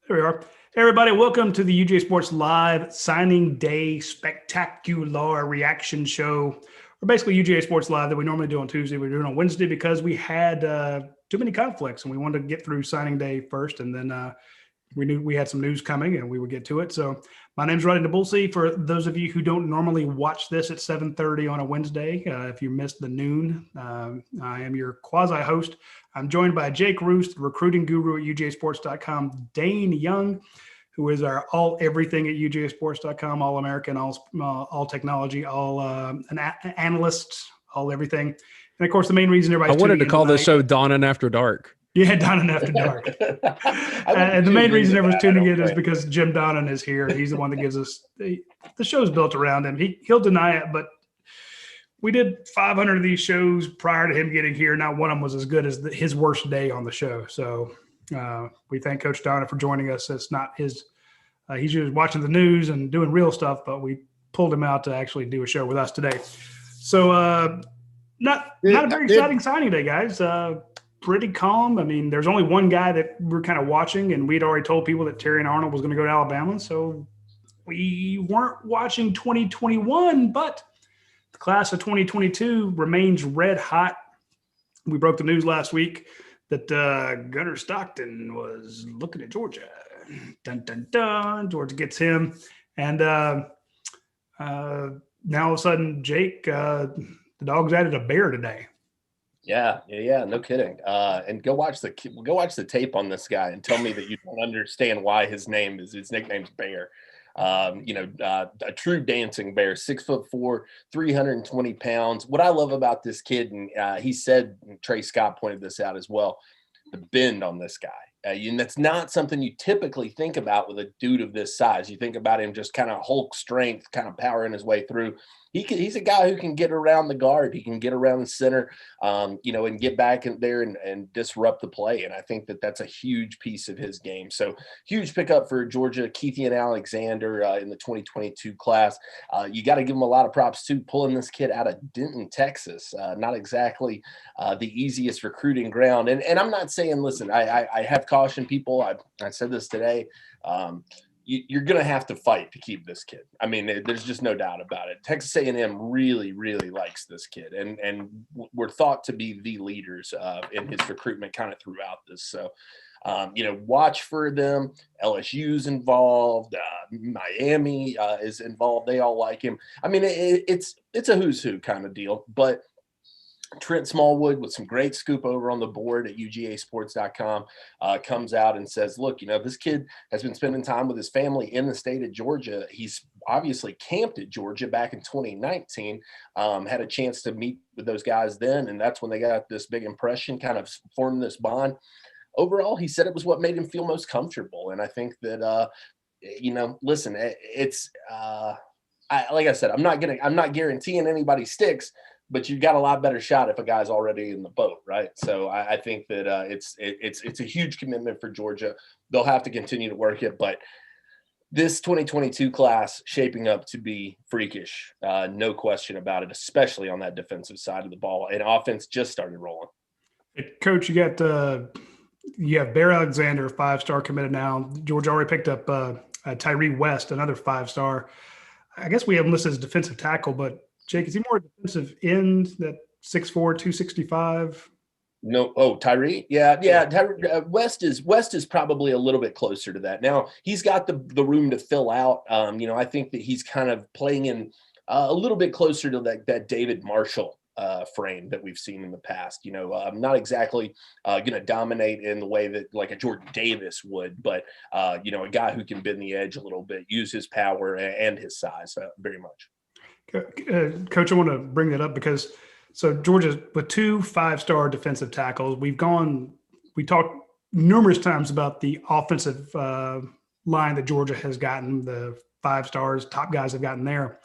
There we are. Hey, everybody, welcome to the UGA Sports Live Signing Day Spectacular Reaction Show. We're basically UGA Sports Live that we normally do on Tuesday. We're doing on Wednesday because we had too many conflicts and we wanted to get through signing day first. And then we knew we had some news coming and we would get to it. So my name's Rodney DeBulsey. For those of you who don't normally watch this at 7:30 on a Wednesday, if you missed the noon, I am your quasi-host. I'm joined by Jake Roost, recruiting guru at UGASports.com, Dane Young, who is our all everything at UGASports.com, all American, all technology, all an analyst, all everything. And of course, the main reason everybody's I wanted to tuning in call this tonight- show Dawn and After Dark. Yeah, Donnan After Dark. And the main reason everyone's tuning in is because Jim Donnan is here. He's the one that gives us the show's built around him. He'll deny it, but we did 500 of these shows prior to him getting here. Not one of them was as good as his worst day on the show. So we thank Coach Donnan for joining us. It's not his. He's just watching the news and doing real stuff, but we pulled him out to actually do a show with us today. So not a very exciting signing day, guys. Pretty calm. I mean, there's only one guy that we're kind of watching, and we'd already told people that Terry and Arnold was going to go to Alabama. So we weren't watching 2021, but the class of 2022 remains red hot. We broke the news last week that Gunnar Stockton was looking at Georgia. Dun, dun, dun. Georgia gets him. And now all of a sudden, Jake, the Dogs added a bear today. Yeah, no kidding. And go watch the tape on this guy and tell me that you don't understand why his nickname's Bear. A true dancing bear, 6'4", 320 pounds. What I love about this kid, and he said, Tre Scott pointed this out as well, the bend on this guy. And that's not something you typically think about with a dude of this size. You think about him just kind of Hulk strength, kind of powering his way through. He's a guy who can get around the guard. He can get around the center, and get back in there and disrupt the play. And I think that that's a huge piece of his game. So huge pickup for Georgia, Keithian Alexander in the 2022 class. You got to give him a lot of props too, pulling this kid out of Denton, Texas. Not exactly the easiest recruiting ground. And I'm not saying, listen, I have cautioned people. I said this today. You're going to have to fight to keep this kid. I mean, there's just no doubt about it. Texas A&M really, really likes this kid, and we're thought to be the leaders in his recruitment kind of throughout this. So, watch for them. LSU's involved. Miami is involved. They all like him. I mean, it's a who's who kind of deal, but Trent Smallwood with some great scoop over on the board at UGAsports.com comes out and says, look, this kid has been spending time with his family in the state of Georgia. He's obviously camped at Georgia back in 2019, had a chance to meet with those guys then, and that's when they got this big impression, kind of formed this bond. Overall, he said it was what made him feel most comfortable, and I think that, listen, it's like I said, I'm not guaranteeing anybody sticks, but you've got a lot better shot if a guy's already in the boat, right? So I think that it's a huge commitment for Georgia. They'll have to continue to work it, but this 2022 class shaping up to be freakish, no question about it, especially on that defensive side of the ball. And offense just started rolling. Hey, Coach, you have Bear Alexander, 5-star committed now. Georgia already picked up Tyree West, another 5-star. I guess we have him listed as defensive tackle, but Jake, is he more defensive end, that 6'4", 265? No. Oh, Tyree? Yeah. West is probably a little bit closer to that. Now, he's got the room to fill out. I think that he's kind of playing in a little bit closer to that David Marshall frame that we've seen in the past. Not exactly going to dominate in the way that like a Jordan Davis would, but, a guy who can bend the edge a little bit, use his power and his size very much. Coach, I want to bring that up because Georgia with 2 5-star defensive tackles. We talked numerous times about the offensive line that Georgia has gotten, the 5 stars, top guys have gotten there.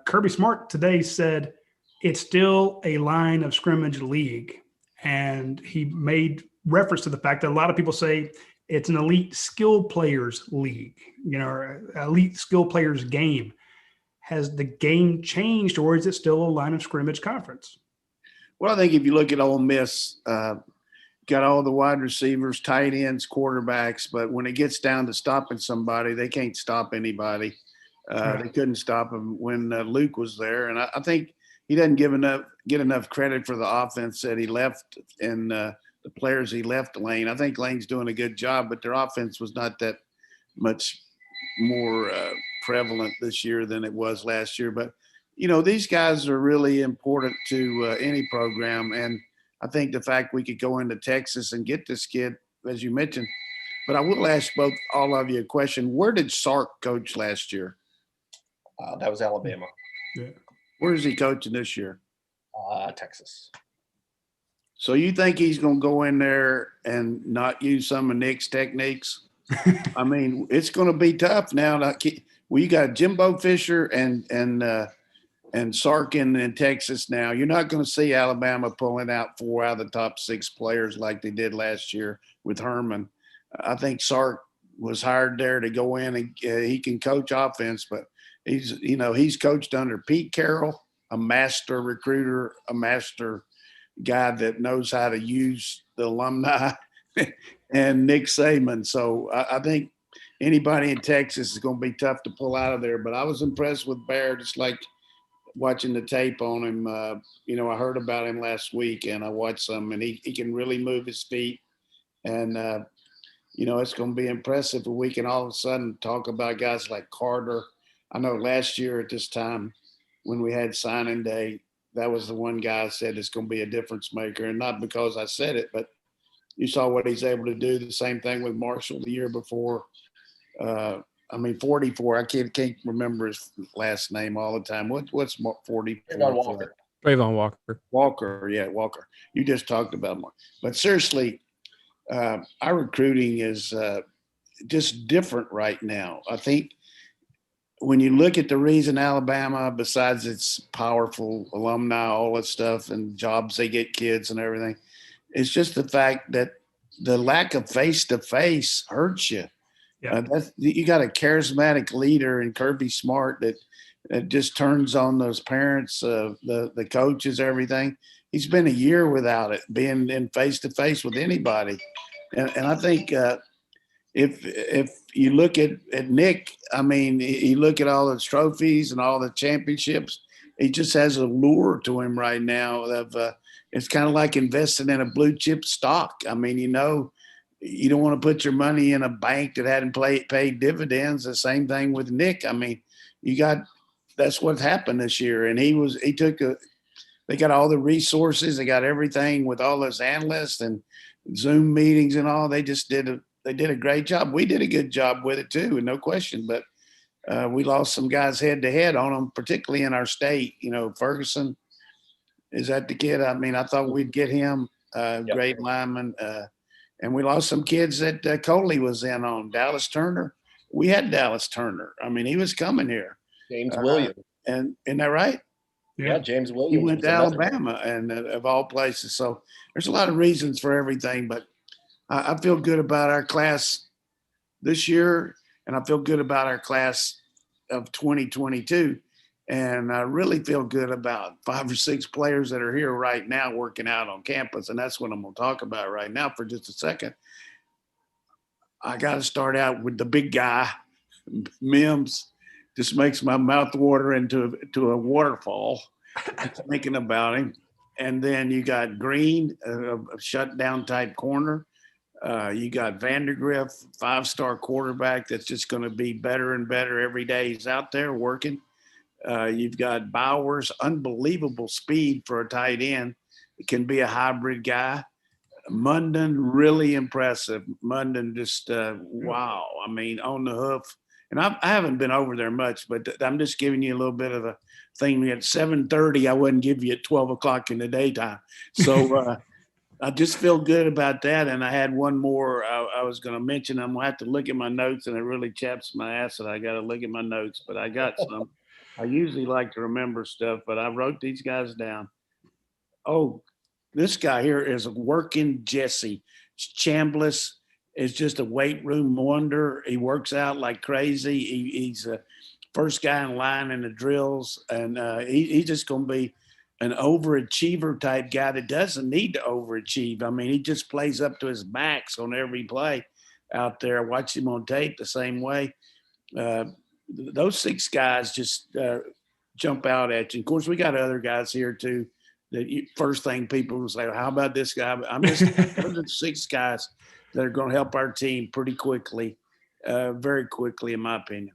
Kirby Smart today said it's still a line of scrimmage league. And he made reference to the fact that a lot of people say it's an elite skill players league, or elite skill players game. Has the game changed, or is it still a line of scrimmage conference? Well, I think if you look at Ole Miss, got all the wide receivers, tight ends, quarterbacks, but when it gets down to stopping somebody, they can't stop anybody. They couldn't stop him when Luke was there, and I think he doesn't get enough credit for the offense that he left and the players he left Lane. I think Lane's doing a good job, but their offense was not that much more prevalent this year than it was last year. But these guys are really important to any program, and I think the fact we could go into Texas and get this kid, as you mentioned. But I will ask all of you a question. Where did Sark coach last year? That was Alabama. Yeah. Where is he coaching this year? Texas. So you think he's going to go in there and not use some of Nick's techniques? I mean, it's going to be tough now. You got Jimbo Fisher and Sark in Texas now. You're not going to see Alabama pulling out 4 out of the top 6 players like they did last year with Herman. I think Sark was hired there to go in and he can coach offense, but he's coached under Pete Carroll, a master recruiter, a master guy that knows how to use the alumni, and Nick Saban. So I think anybody in Texas is going to be tough to pull out of there. But I was impressed with Bear, just like watching the tape on him. I heard about him last week, and I watched some, and he can really move his feet. And, it's going to be impressive if we can all of a sudden talk about guys like Carter. I know last year at this time when we had signing day, that was the one guy I said it's going to be a difference maker. And not because I said it, but you saw what he's able to do. The same thing with Marshall the year before. 44. I can't remember his last name all the time. What's 44? Walker. Trayvon Walker. Walker. You just talked about Mark. But seriously, our recruiting is just different right now. I think when you look at the reason Alabama, besides its powerful alumni, all that stuff, and jobs they get kids and everything, it's just the fact that the lack of face-to-face hurts you. Yeah. You got a charismatic leader in Kirby Smart that just turns on those parents, the coaches, everything. He's been a year without it, being in face-to-face with anybody. And I think if you look at Nick, I mean, you look at all the trophies and all the championships, he just has a lure to him right now. It's kind of like investing in a blue chip stock. I mean, you don't want to put your money in a bank that hadn't paid dividends. The same thing with Nick. I mean, that's what happened this year. And they got all the resources. They got everything with all those analysts and Zoom meetings and all. They did a great job. We did a good job with it too, and no question. But we lost some guys head to head on them, particularly in our state. Ferguson, is that the kid? I mean, I thought we'd get him, great lineman. And we lost some kids that Coley was in on. Dallas Turner. We had Dallas Turner. I mean, he was coming here. James Williams. And isn't that right? Yeah, James Williams. He went to Alabama, and of all places. So there's a lot of reasons for everything, but I feel good about our class this year, and I feel good about our class of 2022. And I really feel good about 5 or 6 players that are here right now working out on campus. And that's what I'm going to talk about right now for just a second. I got to start out with the big guy, Mims. Just makes my mouth water into a waterfall thinking about him. And then you got Green, a shutdown type corner. You got Vandergriff, 5-star quarterback that's just going to be better and better every day he's out there working. You've got Bowers, unbelievable speed for a tight end. It can be a hybrid guy. Munden, really impressive. Munden just, wow. I mean, on the hoof. And I haven't been over there much, but I'm just giving you a little bit of a thing. At 7:30, I wouldn't give you at 12 o'clock in the daytime. So I just feel good about that. And I had one more I was going to mention. I'm going to have to look at my notes, and it really chaps my ass that I got to look at my notes, but I got some. I usually like to remember stuff, but I wrote these guys down. Oh, this guy here is a working Jesse. Chambliss is just a weight room wonder. He works out like crazy. He's the first guy in line in the drills, and he's just going to be an overachiever type guy that doesn't need to overachieve. I mean, he just plays up to his max on every play out there. I watched him on tape the same way. Those 6 guys just jump out at you. Of course, we got other guys here too. First thing people will say, well, how about this guy? But I'm just those are 6 guys that are going to help our team pretty quickly, very quickly, in my opinion.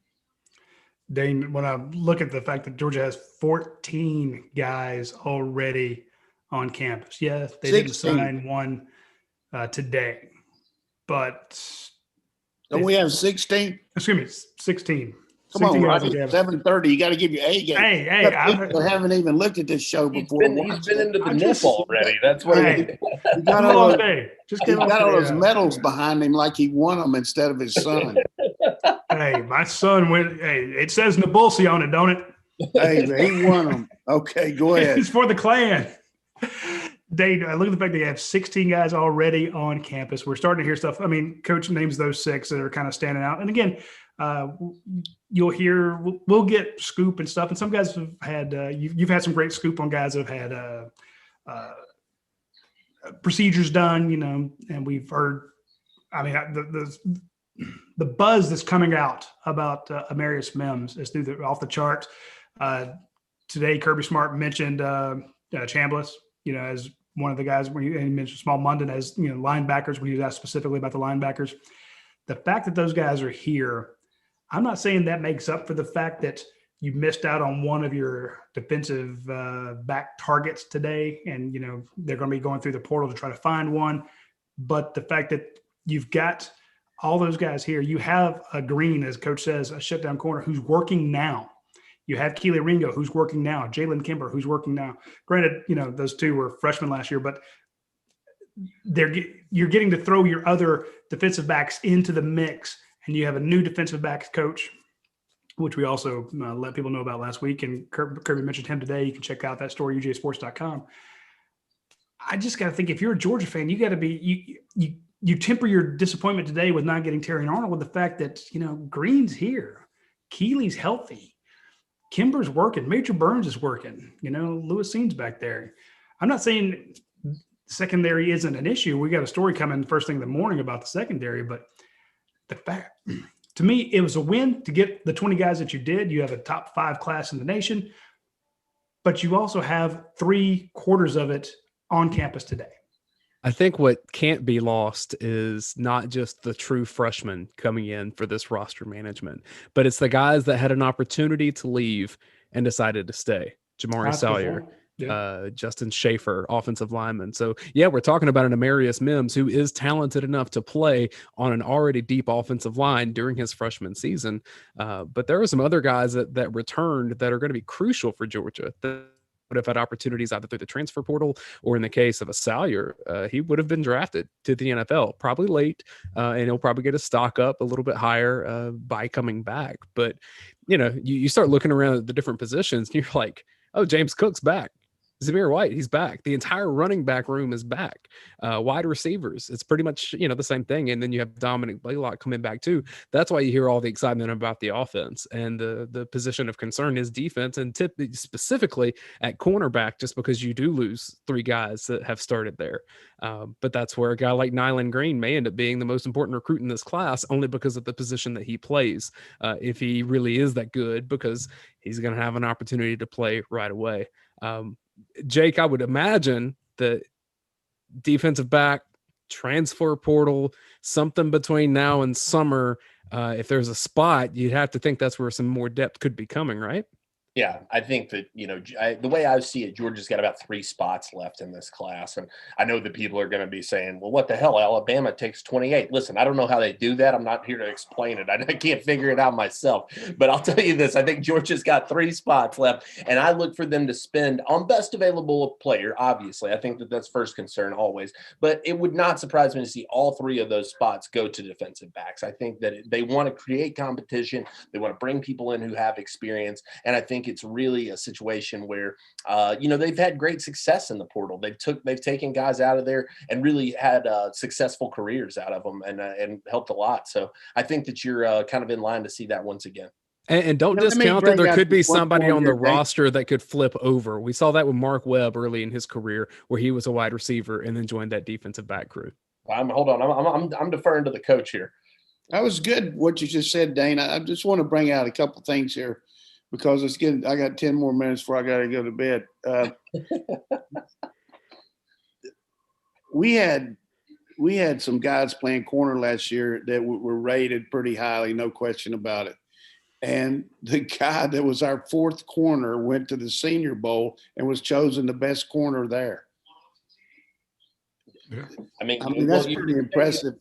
Dane, when I look at the fact that Georgia has 14 guys already on campus, yes, they 16. didn't sign one today, but Don't we have 16? Excuse me, 16. Come on, 16 guys Rodney, on campus. 7:30. You got to give your A game. Hey, People haven't even looked at this show before. He's been into the nip already. That's what Hey, he got long all day. Just he's get off got all the, those medals behind him like he won them instead of his son. Hey, my son went. Hey, it says Nabulsi on it, don't it? Hey, he won them. Okay, go ahead. It's for the Klan. Dane, I look at the fact that you have 16 guys already on campus. We're starting to hear stuff. I mean, Coach names those 6 that are kind of standing out. And again, you'll hear we'll get scoop and stuff. And some guys have had you've had some great scoop on guys that have had procedures done, you know, and we've heard. I mean, the buzz that's coming out about Amarius Mims is off the charts. Today, Kirby Smart mentioned Chambliss, you know, as one of the guys when he mentioned Small Munden as, you know, linebackers when he was asked specifically about the linebackers. The fact that those guys are here, I'm not saying that makes up for the fact that you missed out on one of your defensive back targets today, and, you know, they're going to be going through the portal to try to find one. But the fact that you've got all those guys here, you have a Green, as Coach says, a shutdown corner who's working now. You have Keely Ringo, who's working now. Jalen Kimber, who's working now. Granted, you know, those 2 were freshmen last year, but you're getting to throw your other defensive backs into the mix, and you have a new defensive backs coach, which we also let people know about last week. And Kirby mentioned him today. You can check out that story, UGASports.com. I just got to think, if you're a Georgia fan, you got to be you temper your disappointment today with not getting Terry Arnold with the fact that, you know, Green's here, Keely's healthy, Kimber's working, Major Burns is working, you know, Lewis Sean's back there. I'm not saying secondary isn't an issue. We got a story coming first thing in the morning about the secondary, but the fact, to me, it was a win to get the 20 guys that you did. You have a top 5 class in the nation, but you also have 3/4 of it on campus today. I think what can't be lost is not just the true freshmen coming in for this roster management, but it's the guys that had an opportunity to leave and decided to stay. Jamari Salyer, Justin Schaefer, offensive lineman. So, yeah, we're talking about an Amarius Mims who is talented enough to play on an already deep offensive line during his freshman season. But there are some other guys that returned that are going to be crucial for Georgia. Would have had opportunities either through the transfer portal or, in the case of a Salyer, he would have been drafted to the NFL, probably late, and he'll probably get a stock up a little bit higher by coming back. But, you know, you start looking around at the different positions, and you're like, oh, James Cook's back. Zamir White, he's back. The entire running back room is back. Wide receivers, it's pretty much, you know, the same thing. And then you have Dominic Blaylock coming back too. That's why you hear all the excitement about the offense. And the position of concern is defense, and specifically at cornerback, just because you do lose 3 guys that have started there. But that's where a guy like Nyland Green may end up being the most important recruit in this class, only because of the position that he plays. If he really is that good, because he's going to have an opportunity to play right away. Jake, I would imagine that defensive back, transfer portal, something between now and summer, if there's a spot, you'd have to think that's where some more depth could be coming, right? Yeah, I think that, you know, the way I see it, Georgia's got about 3 spots left in this class. And I know that people are going to be saying, well, what the hell? Alabama takes 28. Listen, I don't know how they do that. I'm not here to explain it. I can't figure it out myself. But I'll tell you this. I think Georgia's got 3 spots left. And I look for them to spend on best available player, obviously. I think that that's first concern always. But it would not surprise me to see all 3 of those spots go to defensive backs. I think that they want to create competition. They want to bring people in who have experience. And I think it's really a situation where, you know, they've had great success in the portal. They've taken guys out of there and really had successful careers out of them and helped a lot. So I think that you're kind of in line to see that once again. And don't Let me discount that bring there out could be one somebody point on the here, Dave. roster that could flip over. We saw that with Mark Webb early in his career, where he was a wide receiver and then joined that defensive back crew. Hold on. I'm deferring to the coach here. That was good what you just said, Dane. I just want to bring out a couple things here because I got 10 more minutes before I got to go to bed. We had some guys playing corner last year that were rated pretty highly, no question about it. And the guy that was our fourth corner went to the Senior Bowl and was chosen the best corner there. I mean that's pretty impressive.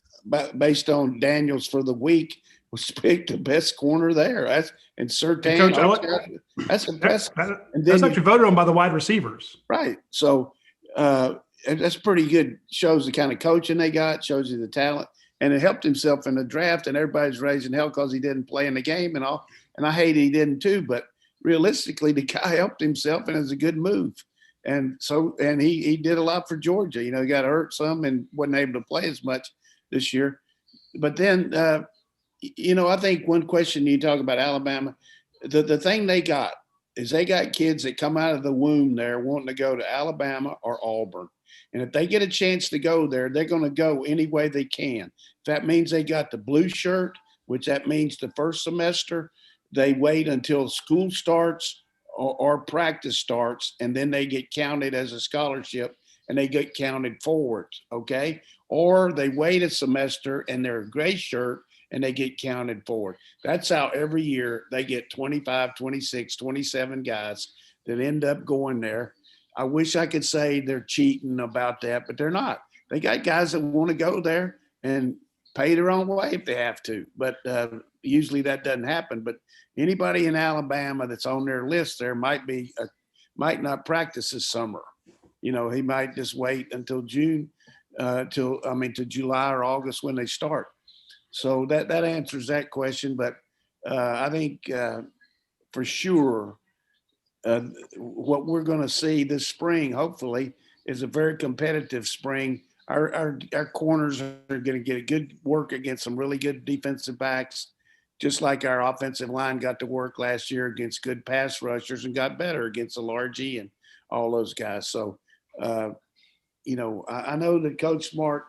Based on Daniels for the week, was picked the best corner there. That's impressive. That's actually voted on by the wide receivers. Right. So that's pretty good. Shows the kind of coaching they got, shows you the talent. And it helped himself in the draft, and everybody's raising hell because he didn't play in the game and all. And I hate he didn't too, but realistically, the guy helped himself, and it was a good move. And he did a lot for Georgia. He got hurt some and wasn't able to play as much this year. But then, I think one question you talk about Alabama, the thing they got is they got kids that come out of the womb there wanting to go to Alabama or Auburn. And if they get a chance to go there, they're going to go any way they can. If that means they got the blue shirt, which that means the first semester, they wait until school starts or practice starts, and then they get counted as a scholarship and they get counted forward, okay? Or they wait a semester and they're a gray shirt and they get counted forward. That's how every year they get 25, 26, 27 guys that end up going there. I wish I could say they're cheating about that, but they're not. They got guys that want to go there and pay their own way if they have to. But usually that doesn't happen. But anybody in Alabama that's on their list there might not practice this summer. He might just wait until June, to July or August when they start. So that answers that question. But I think for sure what we're going to see this spring, hopefully, is a very competitive spring. Our corners are going to get a good work against some really good defensive backs, just like our offensive line got to work last year against good pass rushers and got better against the Largy and all those guys. So, I know that Coach Smart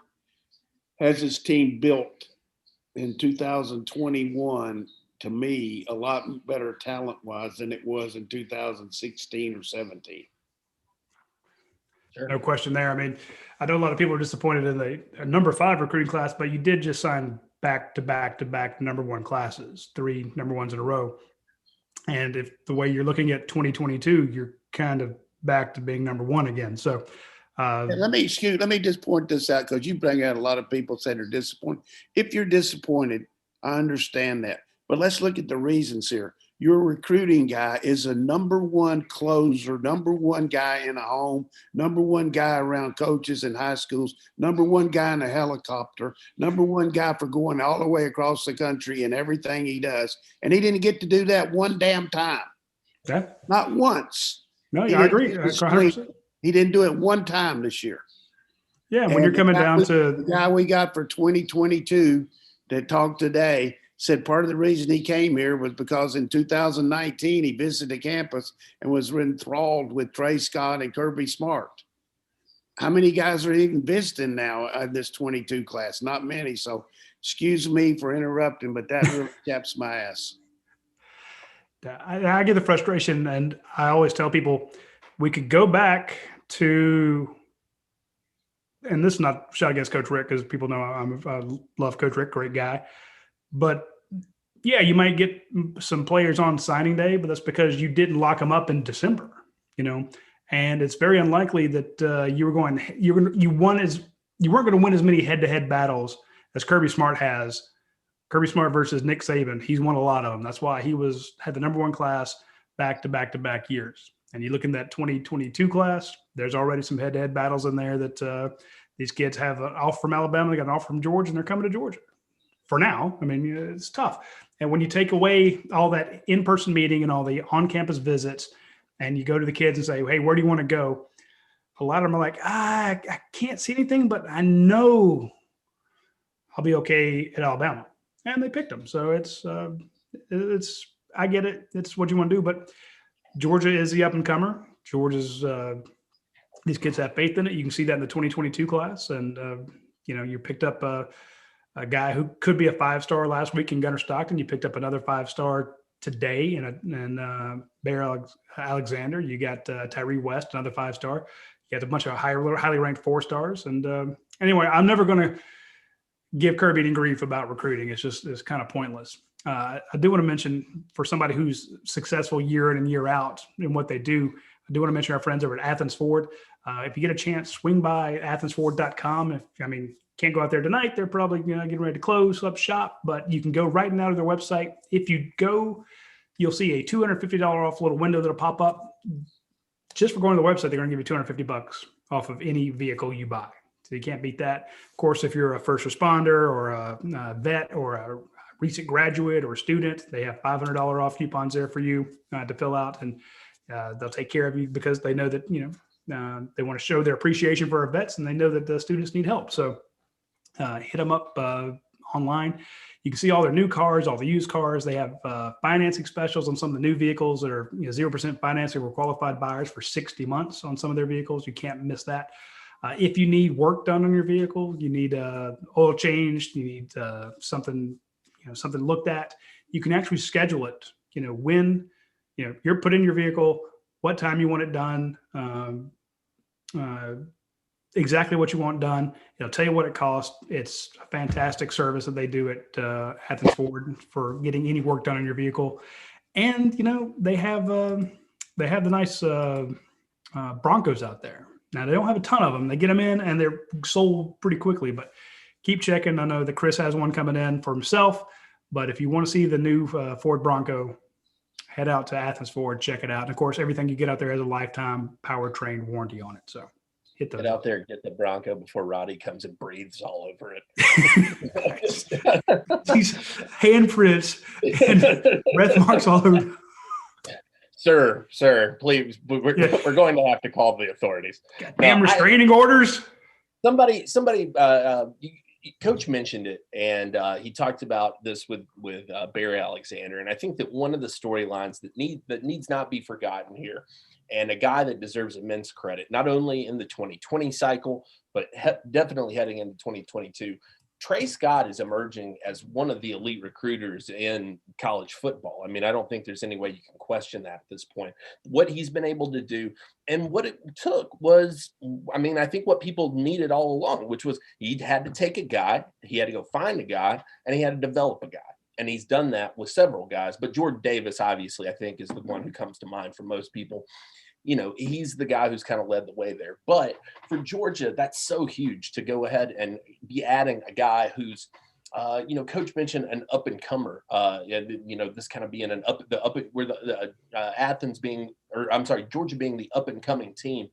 has his team built in 2021, to me, a lot better talent-wise than it was in 2016 or 17. Sure. No question there. I mean, I know a lot of people are disappointed in the number 5 recruiting class, but you did just sign back-to-back number 1 classes, 3 number 1s in a row. And if the way you're looking at 2022, you're kind of back to being number 1 again. So let me just point this out, because you bring out a lot of people saying they're disappointed. If you're disappointed, I understand that. But let's look at the reasons here. Your recruiting guy is a number 1 closer, number 1 guy in a home, number 1 guy around coaches in high schools, number 1 guy in a helicopter, number 1 guy for going all the way across the country and everything he does. And he didn't get to do that one damn time. Yeah. Not once. No, I agree. He didn't do it one time this year. Yeah, when you're coming down to the guy we got for 2022 that talked today said part of the reason he came here was because in 2019 he visited the campus and was enthralled with Tre Scott and Kirby Smart. How many guys are even visiting now in this 22 class? Not many. So excuse me for interrupting, but that really chaps my ass. I get the frustration, and I always tell people we could go back to, and this is not shot against Coach Rick because people know I love Coach Rick, great guy. But yeah, you might get some players on signing day, but that's because you didn't lock them up in December, and it's very unlikely that you weren't going to win as many head-to-head battles as Kirby Smart has. Kirby Smart versus Nick Saban, he's won a lot of them. That's why he had the number 1 class back-to-back years. And you look in that 2022 class, there's already some head-to-head battles in there that these kids have an offer from Alabama, they got an offer from Georgia, and they're coming to Georgia. For now, I mean, it's tough. And when you take away all that in-person meeting and all the on-campus visits, and you go to the kids and say, hey, where do you want to go? A lot of them are like, I can't see anything, but I know I'll be okay at Alabama. And they picked them. So it's I get it. It's what you want to do. But Georgia is the up and comer. Georgia's these kids have faith in it. You can see that in the 2022 class. And, you picked up a guy who could be a 5-star last week in Gunnar Stockton. You picked up another 5-star today in Bear Alexander. You got Tyree West, another 5-star. You got a bunch of highly ranked 4-stars. And anyway, I'm never going to give Kirby any grief about recruiting. It's kind of pointless. I do want to mention, for somebody who's successful year in and year out in what they do, I do want to mention our friends over at Athens Ford. If you get a chance, swing by athensford.com. Can't go out there tonight. They're probably getting ready to close up shop, but you can go right now to their website. If you go, you'll see a $250 off little window that'll pop up. Just for going to the website, they're going to give you $250 off of any vehicle you buy. So you can't beat that. Of course, if you're a first responder or a vet or a recent graduate or student, they have $500 off coupons there for you to fill out, and they'll take care of you because they know that they want to show their appreciation for our vets, and they know that the students need help. So hit them up online. You can see all their new cars, all the used cars. They have financing specials on some of the new vehicles that are 0% financing for qualified buyers for 60 months on some of their vehicles. You can't miss that. If you need work done on your vehicle, you need oil changed, you need something looked at, you can actually schedule it. When you're put in your vehicle, what time you want it done, exactly what you want done. It'll tell you what it costs. It's a fantastic service that they do at Athens Ford for getting any work done on your vehicle. And they have the nice Broncos out there. Now, they don't have a ton of them. They get them in and they're sold pretty quickly, but keep checking. I know that Chris has one coming in for himself, but if you want to see the new Ford Bronco, head out to Athens Ford, check it out. And of course, everything you get out there has a lifetime powertrain warranty on it. So get out there and get the Bronco before Roddy comes and breathes all over it. These handprints and breath marks all over. Sir, please, we're going to have to call the authorities. Damn restraining orders. Somebody, Coach mentioned it, and he talked about this with Barry Alexander, and I think that one of the storylines that needs not be forgotten here, and a guy that deserves immense credit, not only in the 2020 cycle, but definitely heading into 2022. Tre Scott is emerging as one of the elite recruiters in college football. I don't think there's any way you can question that at this point. What he's been able to do and what it took was, I think what people needed all along, which was he had to take a guy, he had to go find a guy, and he had to develop a guy. And he's done that with several guys. But Jordan Davis, obviously, I think is the one who comes to mind for most people. He's the guy who's kind of led the way there. But for Georgia, that's so huge to go ahead and be adding a guy who's, Coach mentioned an up and comer. This kind of being Georgia being the up and coming team.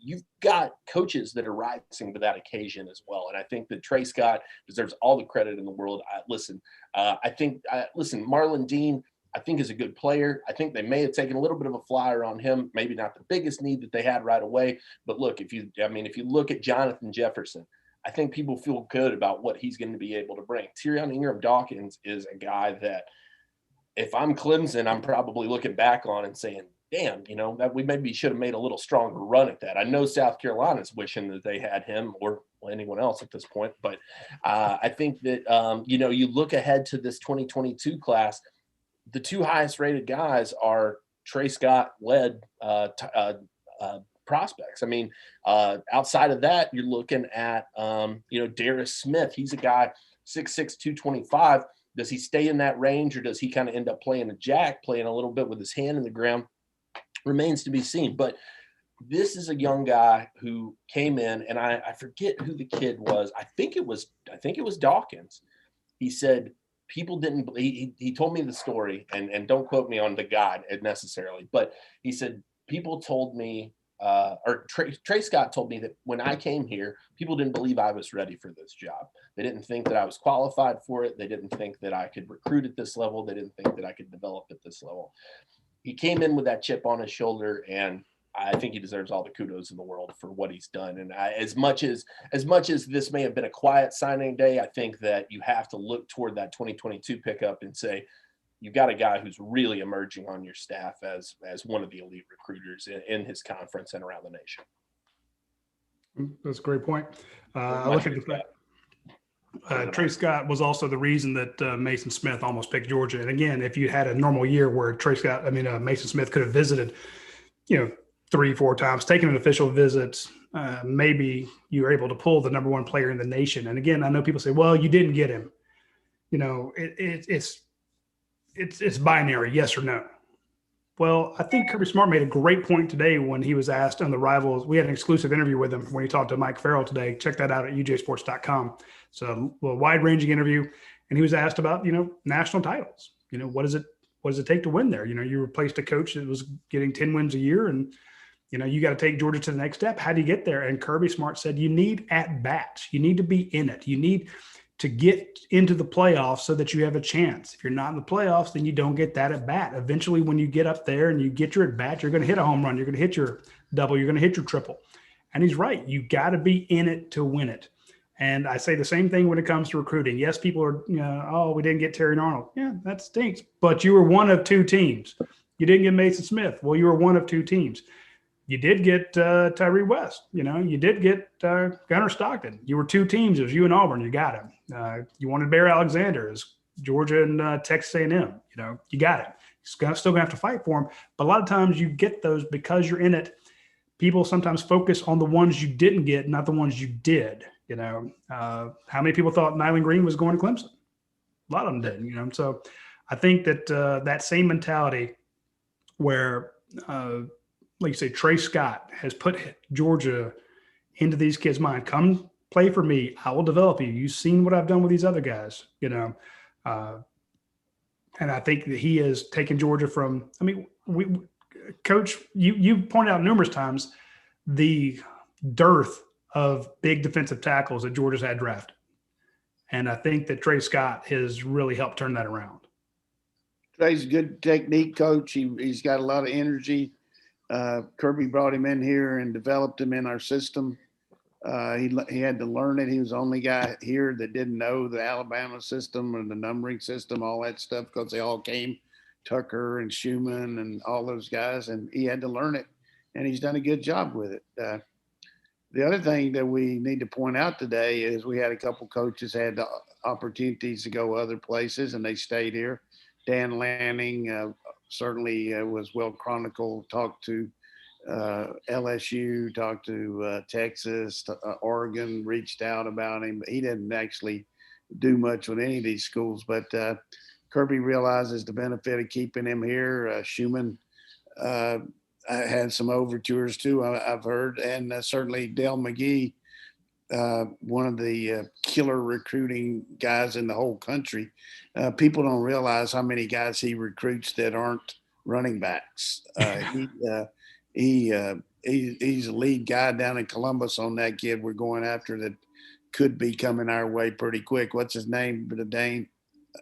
You've got coaches that are rising to that occasion as well. And I think that Tre Scott deserves all the credit in the world. Marlon Dean, I think is a good player. I think they may have taken a little bit of a flyer on him, maybe not the biggest need that they had right away. But look, if you look at Jonathan Jefferson, I think people feel good about what he's going to be able to bring. Tyrion Ingram-Dawkins is a guy that if I'm Clemson, I'm probably looking back on and saying, damn, that we maybe should have made a little stronger run at that. I know South Carolina's wishing that they had him or anyone else at this point. But I think that, you look ahead to this 2022 class, the two highest rated guys are Tre Scott led prospects. Outside of that, you're looking at, Darius Smith. He's a guy 6'6", 225. Does he stay in that range, or does he kind of end up playing a jack, playing a little bit with his hand in the ground? Remains to be seen. But this is a young guy who came in, and I forget who the kid was. I think it was Dawkins. He said, people didn't, he told me the story, and don't quote me on the guy necessarily, but he said, people told me, Tre Scott told me that when I came here, people didn't believe I was ready for this job. They didn't think that I was qualified for it. They didn't think that I could recruit at this level. They didn't think that I could develop at this level. He came in with that chip on his shoulder, and I think he deserves all the kudos in the world for what he's done. And as much as this may have been a quiet signing day, I think that you have to look toward that 2022 pickup and say, you've got a guy who's really emerging on your staff as one of the elite recruiters in his conference and around the nation. That's a great point. I look at the fact Tre Scott was also the reason that Mason Smith almost picked Georgia. And again, if you had a normal year where Mason Smith could have visited, 3-4 times, taken an official visit, maybe you were able to pull the number one player in the nation. And again, I know people say, well, you didn't get him. It's binary, yes or no. Well, I think Kirby Smart made a great point today when he was asked on the Rivals. We had an exclusive interview with him when he talked to Mike Farrell today. Check that out at UGASports.com. It's a wide-ranging interview, and he was asked about national titles. What does it take to win there? You replaced a coach that was getting 10 wins a year, and you got to take Georgia to the next step. How do you get there? And Kirby Smart said you need at bats. You need to be in it. You need to get into the playoffs so that you have a chance. If you're not in the playoffs, then you don't get that at bat. Eventually, when you get up there and you get your at bat, you're going to hit a home run. You're going to hit your double. You're going to hit your triple. And he's right. You got to be in it to win it. And I say the same thing when it comes to recruiting. Yes, people are, we didn't get Terry Arnold. Yeah, that stinks. But you were one of two teams. You didn't get Mason Smith. Well, you were one of two teams. You did get Tyree West. You did get Gunnar Stockton. You were two teams. It was you and Auburn. You got him. You wanted Bear Alexander. It's Georgia and Texas A&M. You got him. You're still going to have to fight for him. But a lot of times you get those because you're in it. People sometimes focus on the ones you didn't get, not the ones you did. How many people thought Nyland Green was going to Clemson? A lot of them didn't. So I think that that same mentality where like you say, Tre Scott has put Georgia into these kids' mind. Come play for me. I will develop you. You've seen what I've done with these other guys, and I think that he has taken Georgia from, Coach, you pointed out numerous times the dearth of big defensive tackles that Georgia's had drafted. And I think that Tre Scott has really helped turn that around. Tre's a good technique coach. He's got a lot of energy. Kirby brought him in here and developed him in our system. He had to learn it. He was the only guy here that didn't know the Alabama system and the numbering system, all that stuff, because they all came, Tucker and Schumann and all those guys, and he had to learn it, and he's done a good job with it. The other thing that we need to point out today is we had a couple coaches had the opportunities to go other places, and they stayed here. Dan Lanning certainly was well chronicled, talked to LSU, talked to Texas, Oregon, reached out about him. He didn't actually do much with any of these schools, but Kirby realizes the benefit of keeping him here. Schumann had some overtures too, I've heard, and certainly Dale McGee, one of the killer recruiting guys in the whole country. People don't realize how many guys he recruits that aren't running backs. He's a lead guy down in Columbus on that kid we're going after that could be coming our way pretty quick. What's his name? The Dane?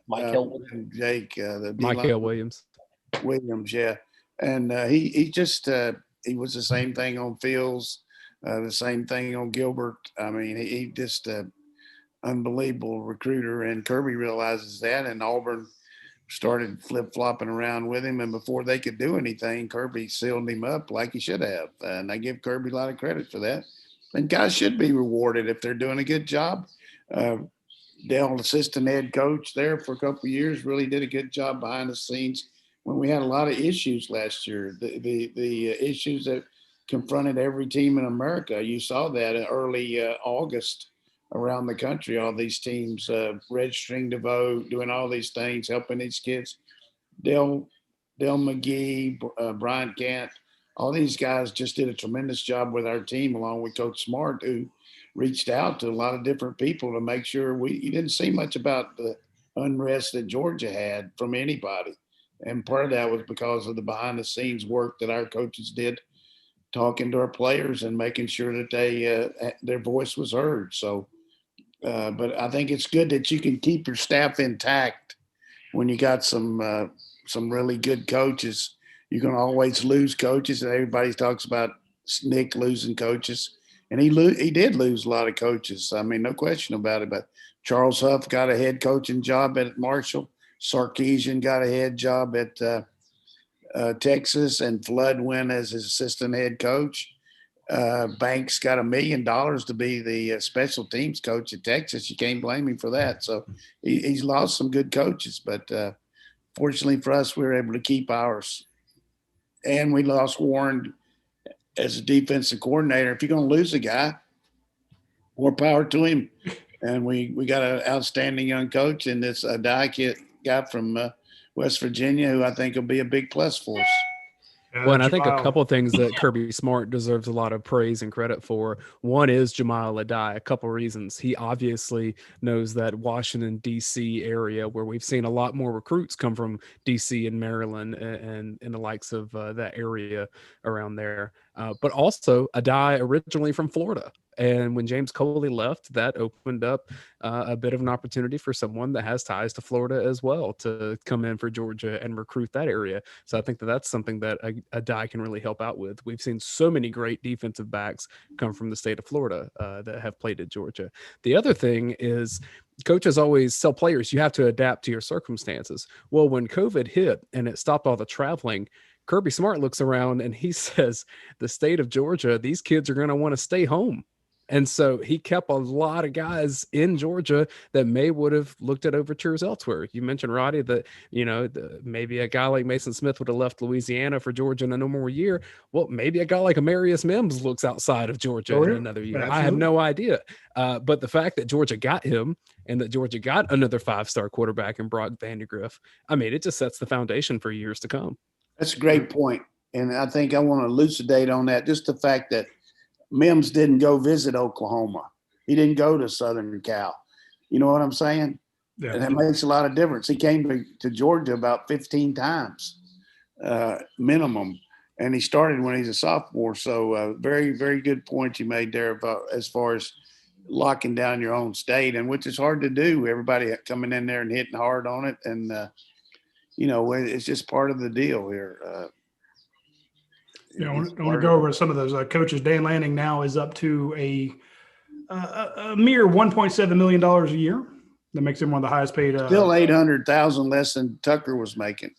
Michael Jake. Michael Williams. Williams, yeah. And he was the same thing on Fields, the same thing on Gilbert. He just unbelievable recruiter, and Kirby realizes that, and Auburn started flip-flopping around with him, and before they could do anything, Kirby sealed him up like he should have, and I give Kirby a lot of credit for that. And guys should be rewarded if they're doing a good job. Dale, assistant head coach there for a couple of years, really did a good job behind the scenes when we had a lot of issues last year, the issues that confronted every team in America. You saw that in early August around the country, all these teams registering to vote, doing all these things, helping these kids. Dale McGee, Brian Gant, all these guys just did a tremendous job with our team, along with Coach Smart, who reached out to a lot of different people to make sure you didn't see much about the unrest that Georgia had from anybody. And part of that was because of the behind the scenes work that our coaches did, talking to our players and making sure that their voice was heard. So, but I think it's good that you can keep your staff intact when you got some really good coaches. You can always lose coaches, and everybody talks about Nick losing coaches, and he did lose a lot of coaches. No question about it. But Charles Huff got a head coaching job at Marshall. Sarkisian got a head job at Texas, and Flood went as his assistant head coach. Banks got $1 million to be the special teams coach at Texas. You can't blame him for that. So he's lost some good coaches, but fortunately for us, we were able to keep ours. And we lost Warren as a defensive coordinator. If you're going to lose a guy, more power to him. And we got an outstanding young coach, and this guy from West Virginia, who I think will be a big plus for us. Well, and I think a couple of things that Kirby Smart deserves a lot of praise and credit for. One is Jamal Adai. A couple of reasons. He obviously knows that Washington, D.C. area where we've seen a lot more recruits come from D.C. and Maryland and the likes of that area around there. But also Adai originally from Florida. And when James Coley left, that opened up a bit of an opportunity for someone that has ties to Florida as well to come in for Georgia and recruit that area. So I think that that's something that Adai can really help out with. We've seen so many great defensive backs come from the state of Florida that have played at Georgia. The other thing is coaches always tell players you have to adapt to your circumstances. Well, when COVID hit and it stopped all the traveling, Kirby Smart looks around and he says, the state of Georgia, these kids are going to want to stay home. And so he kept a lot of guys in Georgia that may would have looked at overtures elsewhere. You mentioned, Roddy, that, maybe a guy like Mason Smith would have left Louisiana for Georgia in no more year. Well, maybe a guy like Amarius Mims looks outside of Georgia in another year. Absolutely. I have no idea. But the fact that Georgia got him and that Georgia got another 5-star quarterback in Brock Vandegrift, I mean, it just sets the foundation for years to come. That's a great point. And I think I want to elucidate on that. Just the fact that Mims didn't go visit Oklahoma. He didn't go to Southern Cal. You know what I'm saying? Yeah. And that makes a lot of difference. He came to Georgia about 15 times minimum, and he started when he's a sophomore. So very, very good point you made there about as far as locking down your own state, and which is hard to do. Everybody coming in there and hitting hard on it, and it's just part of the deal here. I want to go over some of those coaches. Dan Lanning now is up to a mere $1.7 million a year. That makes him one of the highest paid. Still $800,000 less than Tucker was making.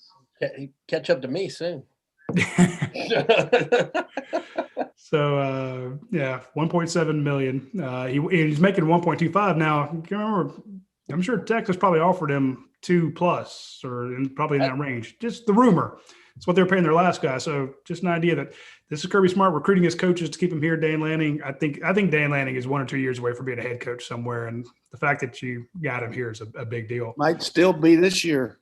Catch up to me soon. So 1.7 million. He's making 1.25 now. Remember, I'm sure Texas probably offered him 2+ or probably in that range. Just the rumor. It's what they were paying their last guy. So just an idea that this is Kirby Smart recruiting his coaches to keep him here. Dan Lanning, I think Dan Lanning is 1 or 2 years away from being a head coach somewhere. And the fact that you got him here is a big deal. Might still be this year.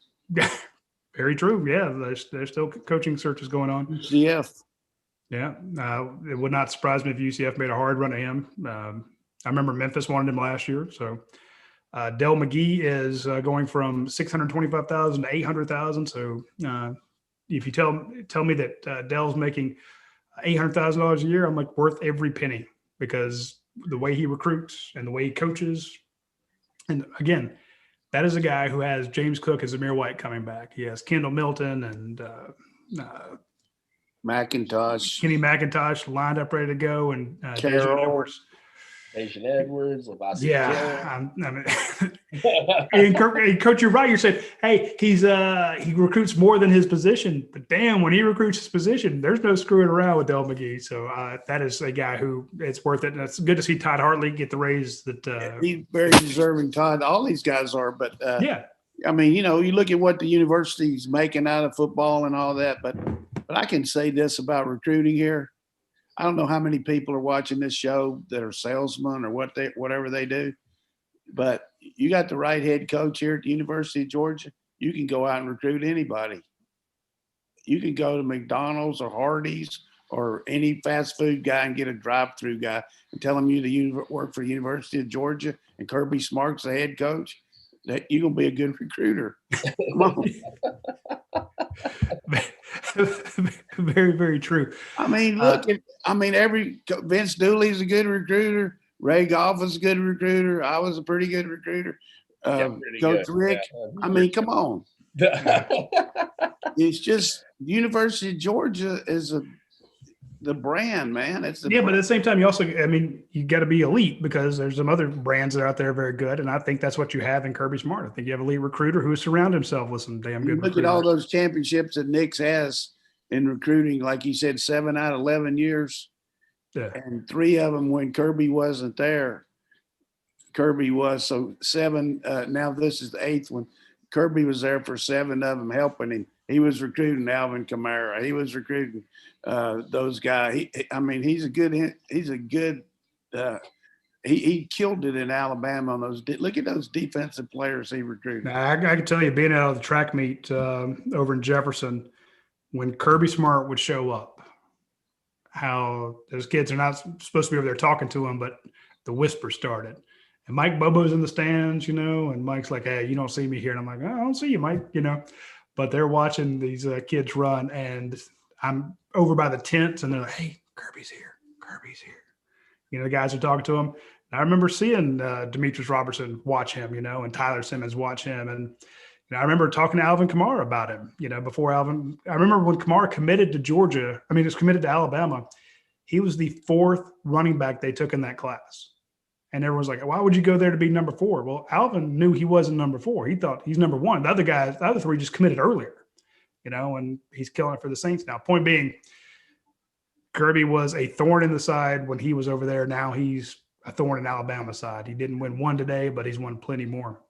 Very true. Yeah. There's still coaching searches going on. UCF. Yeah. It would not surprise me if UCF made a hard run at him. I remember Memphis wanted him last year. So Dell McGee is going from $625,000 to $800,000. So, if you tell me that Dell's making $800,000 a year, I'm like worth every penny because the way he recruits and the way he coaches. And again, that is a guy who has James Cook and Zamir White coming back. He has Kendall Milton and Kenny McIntosh lined up, ready to go, and Asian Edwards, yeah. And Coach, you're right. You said, hey, he recruits more than his position. But damn, when he recruits his position, there's no screwing around with Del McGee. So that is a guy who it's worth it. And it's good to see Todd Hartley get the raise that he's very deserving. Todd, all these guys are. But I mean, you look at what the university's making out of football and all that. But I can say this about recruiting here. I don't know how many people are watching this show that are salesmen or whatever they do, but you got the right head coach here at the University of Georgia. You can go out and recruit anybody. You can go to McDonald's or Hardee's or any fast food guy and get a drive-through guy and tell him you work for the University of Georgia and Kirby Smart's the head coach. That you're gonna be a good recruiter. Come on. Very, very true. I mean, every Vince Dooley's a good recruiter. Ray Goff is a good recruiter. I was a pretty good recruiter. Coach Rick. Yeah. I mean, come on. It's just the University of Georgia the brand, man. It's the But brand. at the same time, you also, I mean, you got to be elite because there's some other brands that are out there very good. And I think that's what you have in Kirby Smart. I think you have an elite recruiter who surrounded himself with some damn good You look recruiters. at all those championships that Nick's has in recruiting, like you said, 7 out of 11 years. Yeah. And 3 of them when Kirby wasn't there. Kirby was, so 7. Now this is the 8th one. Kirby was there for 7 of them helping him. He was recruiting Alvin Kamara. He was recruiting those guys. He's a good. He killed it in Alabama on those. Look at those defensive players he recruited. Now, I can tell you, being out of the track meet over in Jefferson, when Kirby Smart would show up, how those kids are not supposed to be over there talking to him, but the whisper started. And Mike Bobo's in the stands, and Mike's like, "Hey, you don't see me here." And I'm like, "I don't see you, Mike," But they're watching these kids run, and I'm over by the tents, and they're like, "Hey, Kirby's here. Kirby's here." The guys are talking to him. I remember seeing Demetrius Robertson watch him, and Tyler Simmons watch him. And I remember talking to Alvin Kamara about him, before Alvin. I remember when Kamara committed to Georgia, was committed to Alabama, he was the 4th running back they took in that class. And everyone's like, "Why would you go there to be number 4?" Well, Alvin knew he wasn't number 4. He thought he's number 1. The other 3 just committed earlier, and he's killing it for the Saints now. Point being, Kirby was a thorn in the side when he was over there. Now he's a thorn in Alabama's side. He didn't win one today, but he's won plenty more.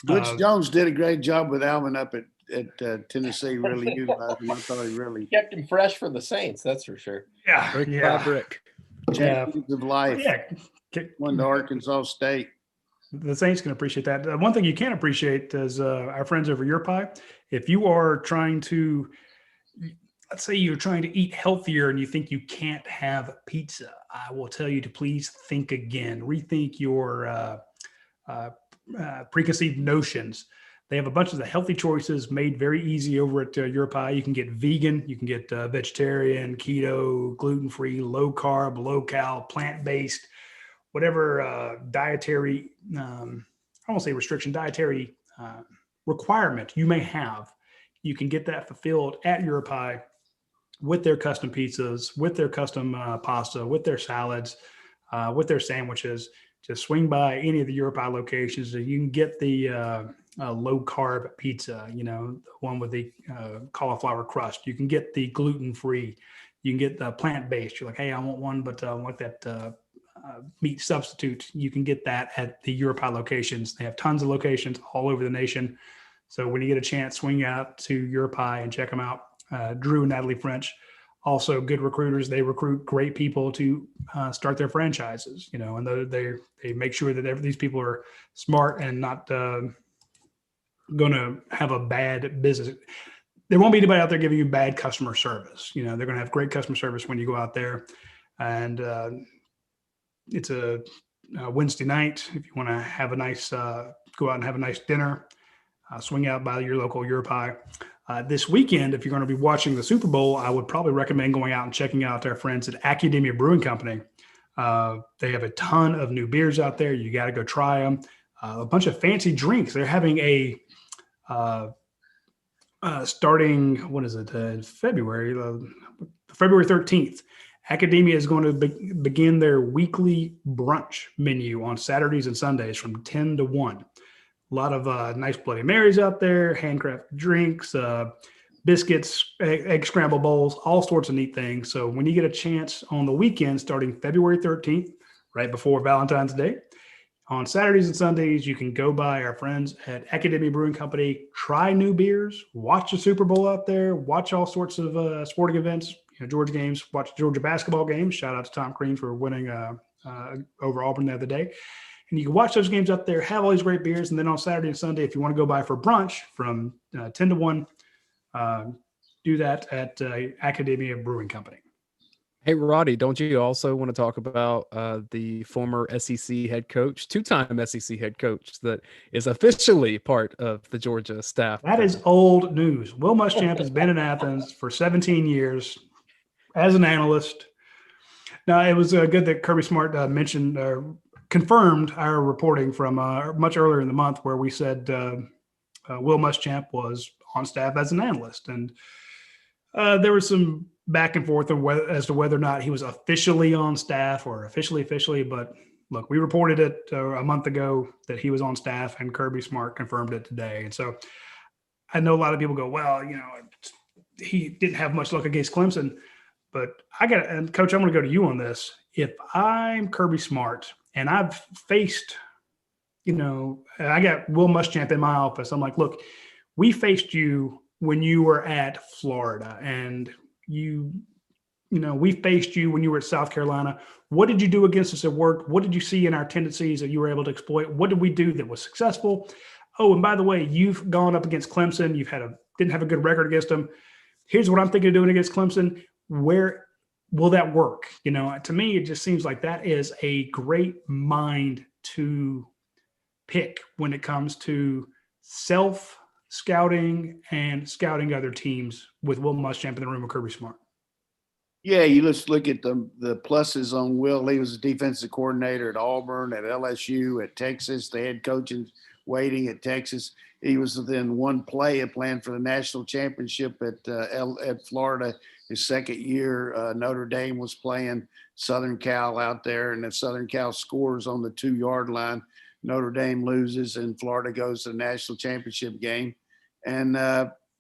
Butch Jones did a great job with Alvin up at Tennessee. Really utilized him. I thought he really kept him fresh for the Saints. That's for sure. Yeah, Brick by brick. champions of life. Yeah. Won to Arkansas State. The Saints can appreciate that. One thing you can't appreciate is our friends over Your Pie. If you are trying to, let's say you're trying to eat healthier and you think you can't have pizza, I will tell you to please think again. Rethink your preconceived notions. They have a bunch of the healthy choices made very easy over at Your Pie. You can get vegan, you can get vegetarian, keto, gluten-free, low carb, low cal, plant-based, whatever dietary, I won't say restriction, dietary requirement you may have. You can get that fulfilled at Your Pie with their custom pizzas, with their custom pasta, with their salads, with their sandwiches. Just swing by any of the Your Pie locations and you can get the low carb pizza, the one with the cauliflower crust. You can get the gluten-free. You can get the plant-based. You're like, "Hey, I want one, but I want that meat substitute." You can get that at the Your Pie locations. They have tons of locations all over the nation. So when you get a chance, swing out to Your Pie and check them out. Drew and Natalie French, also good recruiters. They recruit great people to start their franchises, and they make sure that these people are smart and not going to have a bad business. There won't be anybody out there giving you bad customer service. They're going to have great customer service when you go out there. And it's a Wednesday night. If you want to have a nice, go out and have a nice dinner, swing out by your local Your Pie. This weekend, if you're going to be watching the Super Bowl, I would probably recommend going out and checking out our friends at Academia Brewing Company. They have a ton of new beers out there. You got to go try them. A bunch of fancy drinks. They're having a starting, what is it, February 13th. Academia is going to begin their weekly brunch menu on Saturdays and Sundays from 10 to 1. A lot of nice Bloody Marys out there, handcrafted drinks, biscuits, egg scramble bowls, all sorts of neat things. So when you get a chance on the weekend, starting February 13th, right before Valentine's Day, on Saturdays and Sundays, you can go by our friends at Academia Brewing Company, try new beers, watch the Super Bowl out there, watch all sorts of sporting events, Georgia games, watch Georgia basketball games. Shout out to Tom Crean for winning over Auburn the other day. And you can watch those games up there, have all these great beers. And then on Saturday and Sunday, if you want to go by for brunch from 10 to 1, do that at Academia Brewing Company. Hey, Roddy, don't you also want to talk about the former SEC head coach, 2-time SEC head coach that is officially part of the Georgia staff? That is old news. Will Muschamp has been in Athens for 17 years as an analyst. Now, it was good that Kirby Smart mentioned confirmed our reporting from much earlier in the month where we said Will Muschamp was on staff as an analyst. And there was some back and forth as to whether or not he was officially on staff or officially. But look, we reported it a month ago that he was on staff, and Kirby Smart confirmed it today. And so I know a lot of people go, well, he didn't have much luck against Clemson. But and Coach, I'm going to go to you on this. If I'm Kirby Smart and I've faced, I got Will Muschamp in my office. I'm like, look, we faced you when you were at Florida, and we faced you when you were at South Carolina. What did you do against us that worked? What did you see in our tendencies that you were able to exploit? What did we do that was successful? Oh, and by the way, you've gone up against Clemson. Didn't have a good record against them. Here's what I'm thinking of doing against Clemson. Where will that work? To me, it just seems like that is a great mind to pick when it comes to self-scouting and scouting other teams with Will Muschamp in the room with Kirby Smart. Yeah, you just look at the pluses on Will. He was a defensive coordinator at Auburn, at LSU, at Texas, the head coach in waiting at Texas. He was within one play of playing for the national championship at Florida. His second year, Notre Dame was playing Southern Cal out there, and if Southern Cal scores on the 2-yard line, Notre Dame loses, and Florida goes to the national championship game. And,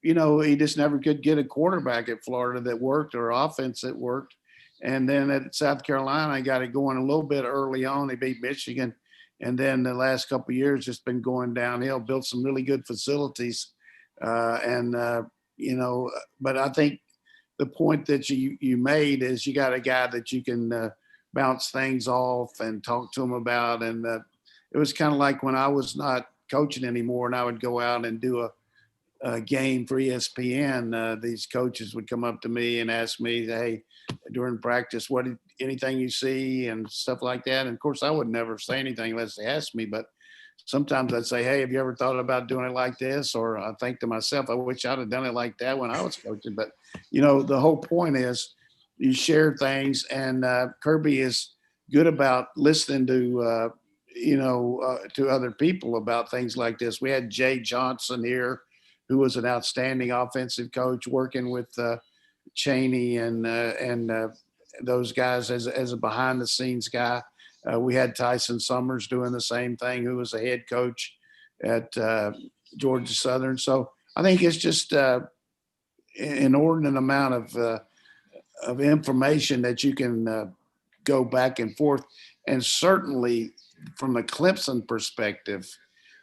he just never could get a quarterback at Florida that worked or offense that worked. And then at South Carolina, I got it going a little bit early on. They beat Michigan. And then the last couple of years, just been going downhill, built some really good facilities. But I think the point that you made is you got a guy that you can bounce things off and talk to him about. And it was kind of like when I was not coaching anymore and I would go out and do a game for ESPN, these coaches would come up to me and ask me, hey, during practice, anything you see and stuff like that. And of course I would never say anything unless they asked me, but sometimes I'd say, hey, have you ever thought about doing it like this? Or I think to myself, I wish I'd have done it like that when I was coaching. But, the whole point is you share things, and Kirby is good about listening to other people about things like this. We had Jay Johnson here, who was an outstanding offensive coach working with Chaney and those guys as a behind the scenes guy. We had Tyson Summers doing the same thing, who was a head coach at Georgia Southern. So I think it's just an inordinate amount of information that you can go back and forth. And certainly from a Clemson perspective,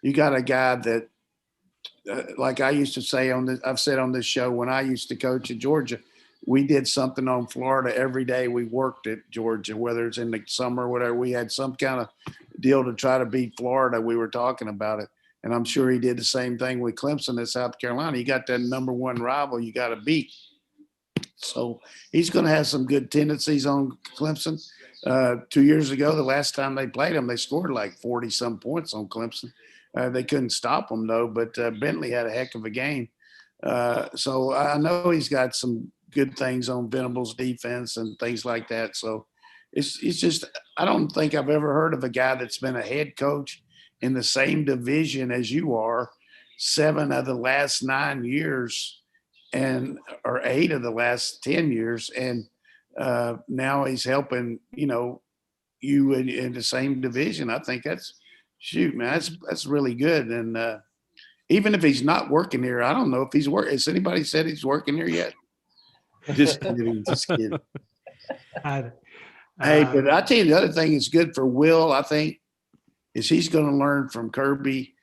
you got a guy that, like I used to say I've said on this show, when I used to coach at Georgia, we did something on Florida every day. We worked at Georgia, whether it's in the summer or whatever. We had some kind of deal to try to beat Florida. We were talking about it. And I'm sure he did the same thing with Clemson in South Carolina. You got that number one rival you got to beat. So he's going to have some good tendencies on Clemson. 2 years ago, the last time they played him, they scored like 40-some points on Clemson. They couldn't stop him, though, but Bentley had a heck of a game. So I know he's got some good things on Venable's defense and things like that. So it's just, I don't think I've ever heard of a guy that's been a head coach in the same division as you are 7 of the last 9 years or 8 of the last 10 years. And now he's helping, you in the same division. I think that's really good. And even if he's not working here, I don't know if he's working. Has anybody said he's working here yet? Just kidding. Hey, but I tell you, the other thing that's good for Will, I think, is he's going to learn from Kirby.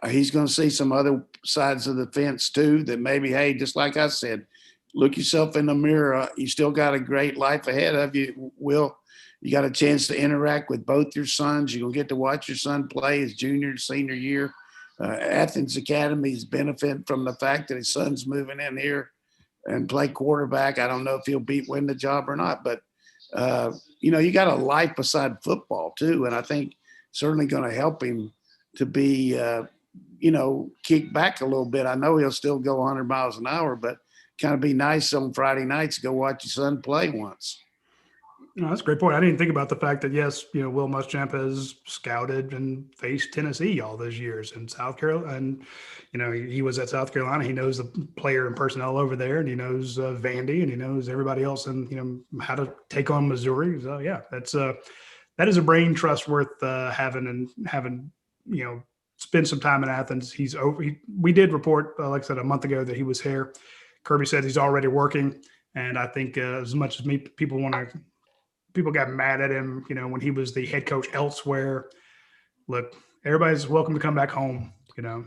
He's going to see some other sides of the fence too, that maybe, hey, just like I said, look yourself in the mirror. You still got a great life ahead of you, Will. You got a chance to interact with both your sons. You're going to get to watch your son play his junior and senior year. Athens Academy is benefiting from the fact that his son's moving in here and play quarterback. I don't know if he'll win the job or not, but you got a life beside football too. And I think certainly going to help him to be, kick back a little bit. I know he'll still go 100 miles an hour, but kind of be nice on Friday nights to go watch your son play once. No, that's a great point. I didn't think about the fact that, yes, Will Muschamp has scouted and faced Tennessee all those years in South Carolina. And, he was at South Carolina. He knows the player and personnel over there, and he knows Vandy, and he knows everybody else, and, how to take on Missouri. So, yeah, that is a brain trust worth having, and having, spend some time in Athens. We did report, like I said, a month ago that he was here. Kirby said he's already working. And I think as much as people got mad at him, when he was the head coach elsewhere. Look, everybody's welcome to come back home,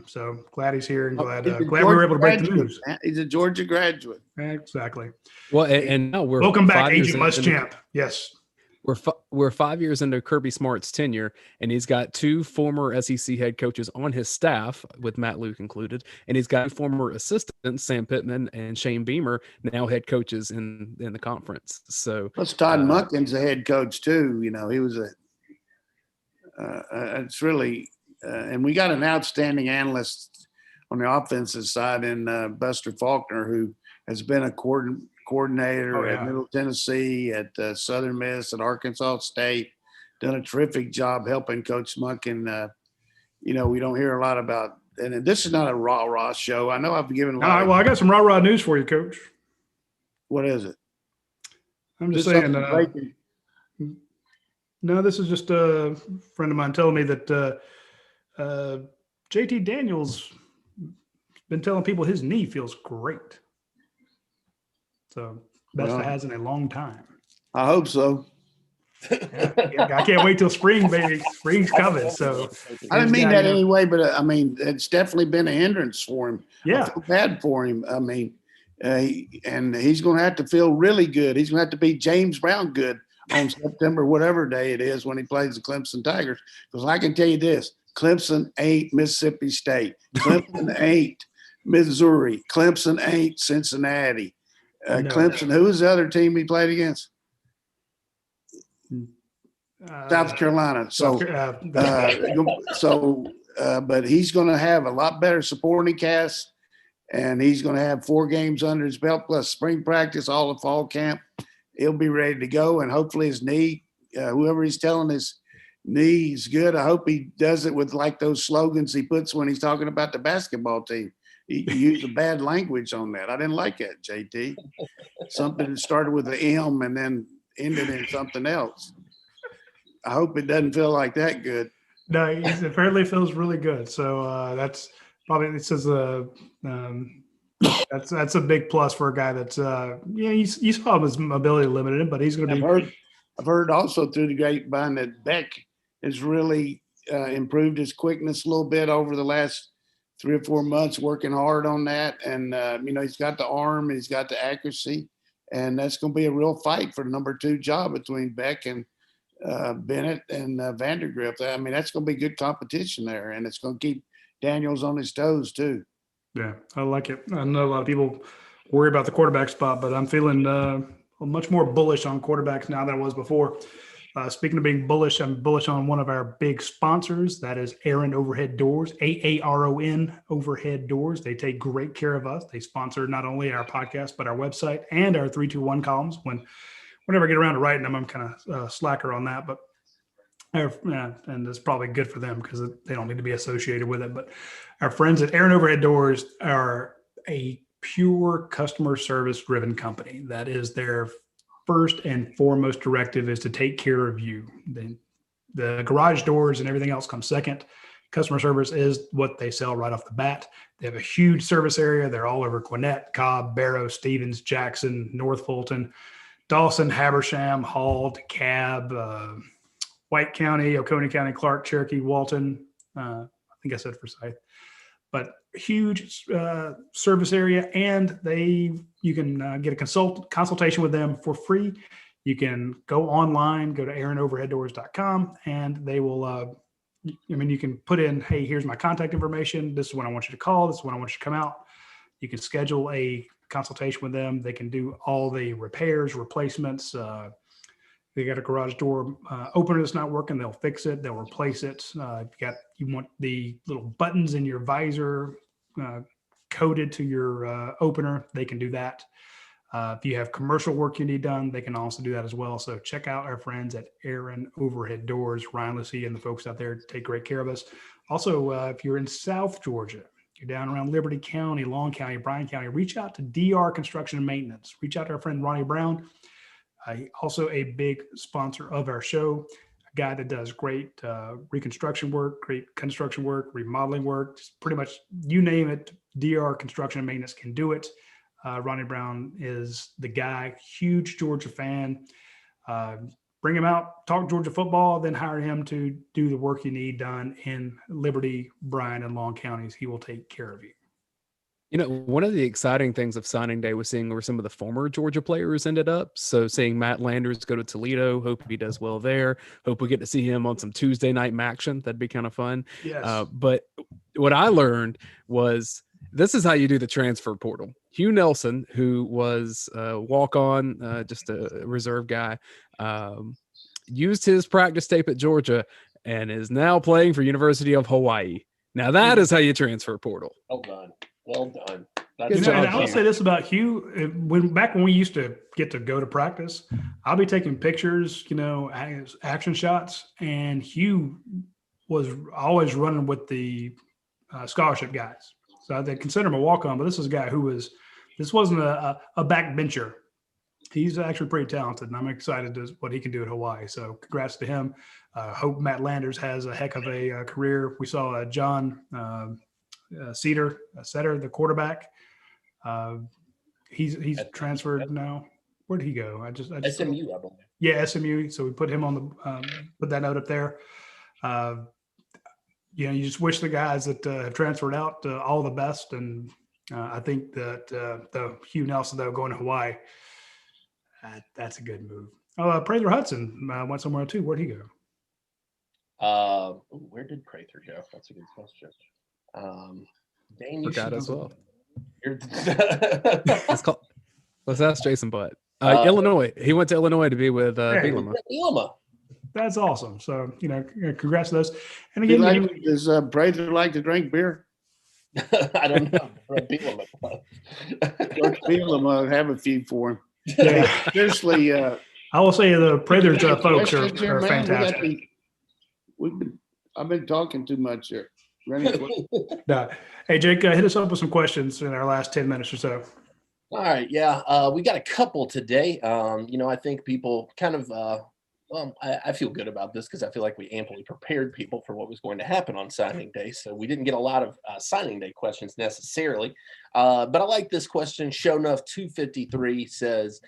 so glad he's here, and glad we were able to break the news. He's a Georgia graduate. Exactly. Well, and now we're welcome back, Agent Muschamp. Yes. We're 5 years into Kirby Smart's tenure, and he's got 2 former SEC head coaches on his staff, with Matt Luke included, and he's got former assistants, Sam Pittman and Shane Beamer, now head coaches in the conference. So plus Todd Munkin's a head coach too. He was it's really and we got an outstanding analyst on the offensive side in Buster Faulkner, who has been a coordinator at Middle Tennessee, at Southern Miss, at Arkansas State, done a terrific job helping Coach Munkin. We don't hear a lot about, and this is not a rah-rah show. I know I've given a lot. Well, I got some rah-rah news for you, Coach. What is it? I'm just saying. No, this is just a friend of mine telling me that JT Daniels been telling people his knee feels great. So best it has in a long time. I hope so. I can't wait till spring, baby. Spring's coming. So I didn't mean that anyway, but it's definitely been a hindrance for him. Yeah, I feel bad for him. And he's going to have to feel really good. He's going to have to be James Brown good on September, whatever day it is, when he plays the Clemson Tigers. Because I can tell you this: Clemson ain't Mississippi State. Clemson ain't Missouri. Clemson ain't Cincinnati. No. Clemson. Who was the other team he played against? South Carolina. But he's going to have a lot better supporting cast, and he's going to have 4 games under his belt plus spring practice, all of fall camp. He'll be ready to go, and hopefully his knee, whoever he's telling his knee is good. I hope he does it with like those slogans he puts when he's talking about the basketball team. He used a bad language on that. I didn't like that, JT. Something that started with an M and then ended in something else. I hope it doesn't feel like that good. No, it apparently feels really good. So that's probably, it says that's a big plus for a guy that's you saw his mobility limited, but he's going to be. I've heard also through the grapevine that Beck has really improved his quickness a little bit over the last 3 or 4 months, working hard on that. And he's got the arm, he's got the accuracy, and that's going to be a real fight for the number 2 job between Beck and Bennett and Vandergrift. That's going to be good competition there, and it's going to keep Daniels on his toes too. Yeah, I like it. I know a lot of people worry about the quarterback spot, but I'm feeling much more bullish on quarterbacks now than I was before. Speaking of being bullish, I'm bullish on one of our big sponsors. That is Aaron Overhead Doors, AARON Overhead Doors. They take great care of us. They sponsor not only our podcast, but our website and our 321 columns. Whenever I get around to writing them, I'm kind of slacker on that, but and it's probably good for them because they don't need to be associated with it. But our friends at Aaron Overhead Doors are a pure customer service driven company. That is their first and foremost directive, is to take care of you. The garage doors and everything else comes second. Customer service is what they sell right off the bat. They have a huge service area. They're all over Gwinnett, Cobb, Barrow, Stevens, Jackson, North Fulton, Dawson, Habersham, Hall, DeKalb, White County, Oconee County, Clark, Cherokee, Walton. I think I said Forsyth. But huge service area, and you can get a consultation with them for free. You can go online, go to aaronoverheaddoors.com, and they will. You can put in, hey, here's my contact information. This is when I want you to call. This is when I want you to come out. You can schedule a consultation with them. They can do all the repairs, replacements. They got a garage door opener that's not working, they'll fix it. They'll replace it. You want the little buttons in your visor coded to your opener, they can do that. If you have commercial work you need done, they can also do that as well. So check out our friends at Aaron Overhead Doors. Ryan Lucy and the folks out there take great care of us. Also, if you're in South Georgia, you're down around Liberty County, Long County, Bryan County, reach out to DR Construction and Maintenance. Reach out to our friend Ronnie Brown, also a big sponsor of our show, a guy that does great reconstruction work, great construction work, remodeling work, just pretty much you name it, DR Construction and Maintenance can do it. Ronnie Brown is the guy, huge Georgia fan. Bring him out, talk Georgia football, then hire him to do the work you need done in Liberty, Bryan, and Long counties. He will take care of you. You know, one of the exciting things of signing day was seeing where some of the former Georgia players ended up. So seeing Matt Landers go to Toledo, hope he does well there. Hope we get to see him on some Tuesday night action. That'd be kind of fun. Yes. But what I learned was this is how you do the transfer portal. Hugh Nelson, who was a walk-on, just a reserve guy, used his practice tape at Georgia and is now playing for University of Hawaii. Now that is how you transfer portal. Well done. Well done. And I will say this about Hugh. Back when we used to get to go to practice, I'll be taking pictures, action shots, and Hugh was always running with the scholarship guys. So they consider him a walk-on, but this is a guy this wasn't a backbencher. He's actually pretty talented, and I'm excited to what he can do at Hawaii. So congrats to him. Hope Matt Landers has a heck of a career. We saw John Setter, the quarterback. He's transferred now. Where did he go? I just SMU, I believe. Yeah, SMU. So we put him on the put that note up there. You just wish the guys that have transferred out all the best, and I think that the Hugh Nelson though going to Hawaii, that's a good move. Oh, Prather Hudson went somewhere too. Where'd he go? Where did Prather go? That's a good question. Dane, you forgot as well. Let's ask Jason Butt. Illinois. He went to Illinois to be with Bielema. That's awesome. So, congrats to those. And again, does Prather like to drink beer? I don't know. Bielema. Coach Bielema have a few for him. Yeah. Seriously. I will say the Prather's folks are fantastic. I've been talking too much here. No. Hey, Jake, hit us up with some questions in our last 10 minutes or so. All right. Yeah. We got a couple today. I think people kind of I feel good about this because I feel like we amply prepared people for what was going to happen on signing day. So we didn't get a lot of signing day questions necessarily. But I like this question. Shownuff 253 says,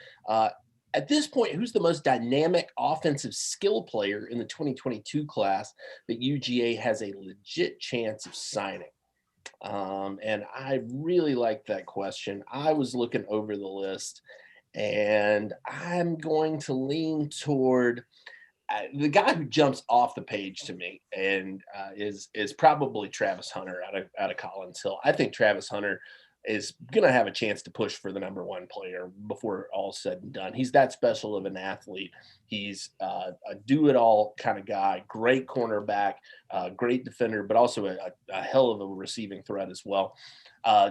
at this point, who's the most dynamic offensive skill player in the 2022 class that UGA has a legit chance of signing? And I really like that question. I was looking over the list, and I'm going to lean toward the guy who jumps off the page to me, and is probably Travis Hunter out of Collins Hill. I think Travis Hunter is going to have a chance to push for the number one player before all's said and done. He's that special of an athlete. He's a do-it-all kind of guy, great cornerback, great defender, but also a hell of a receiving threat as well.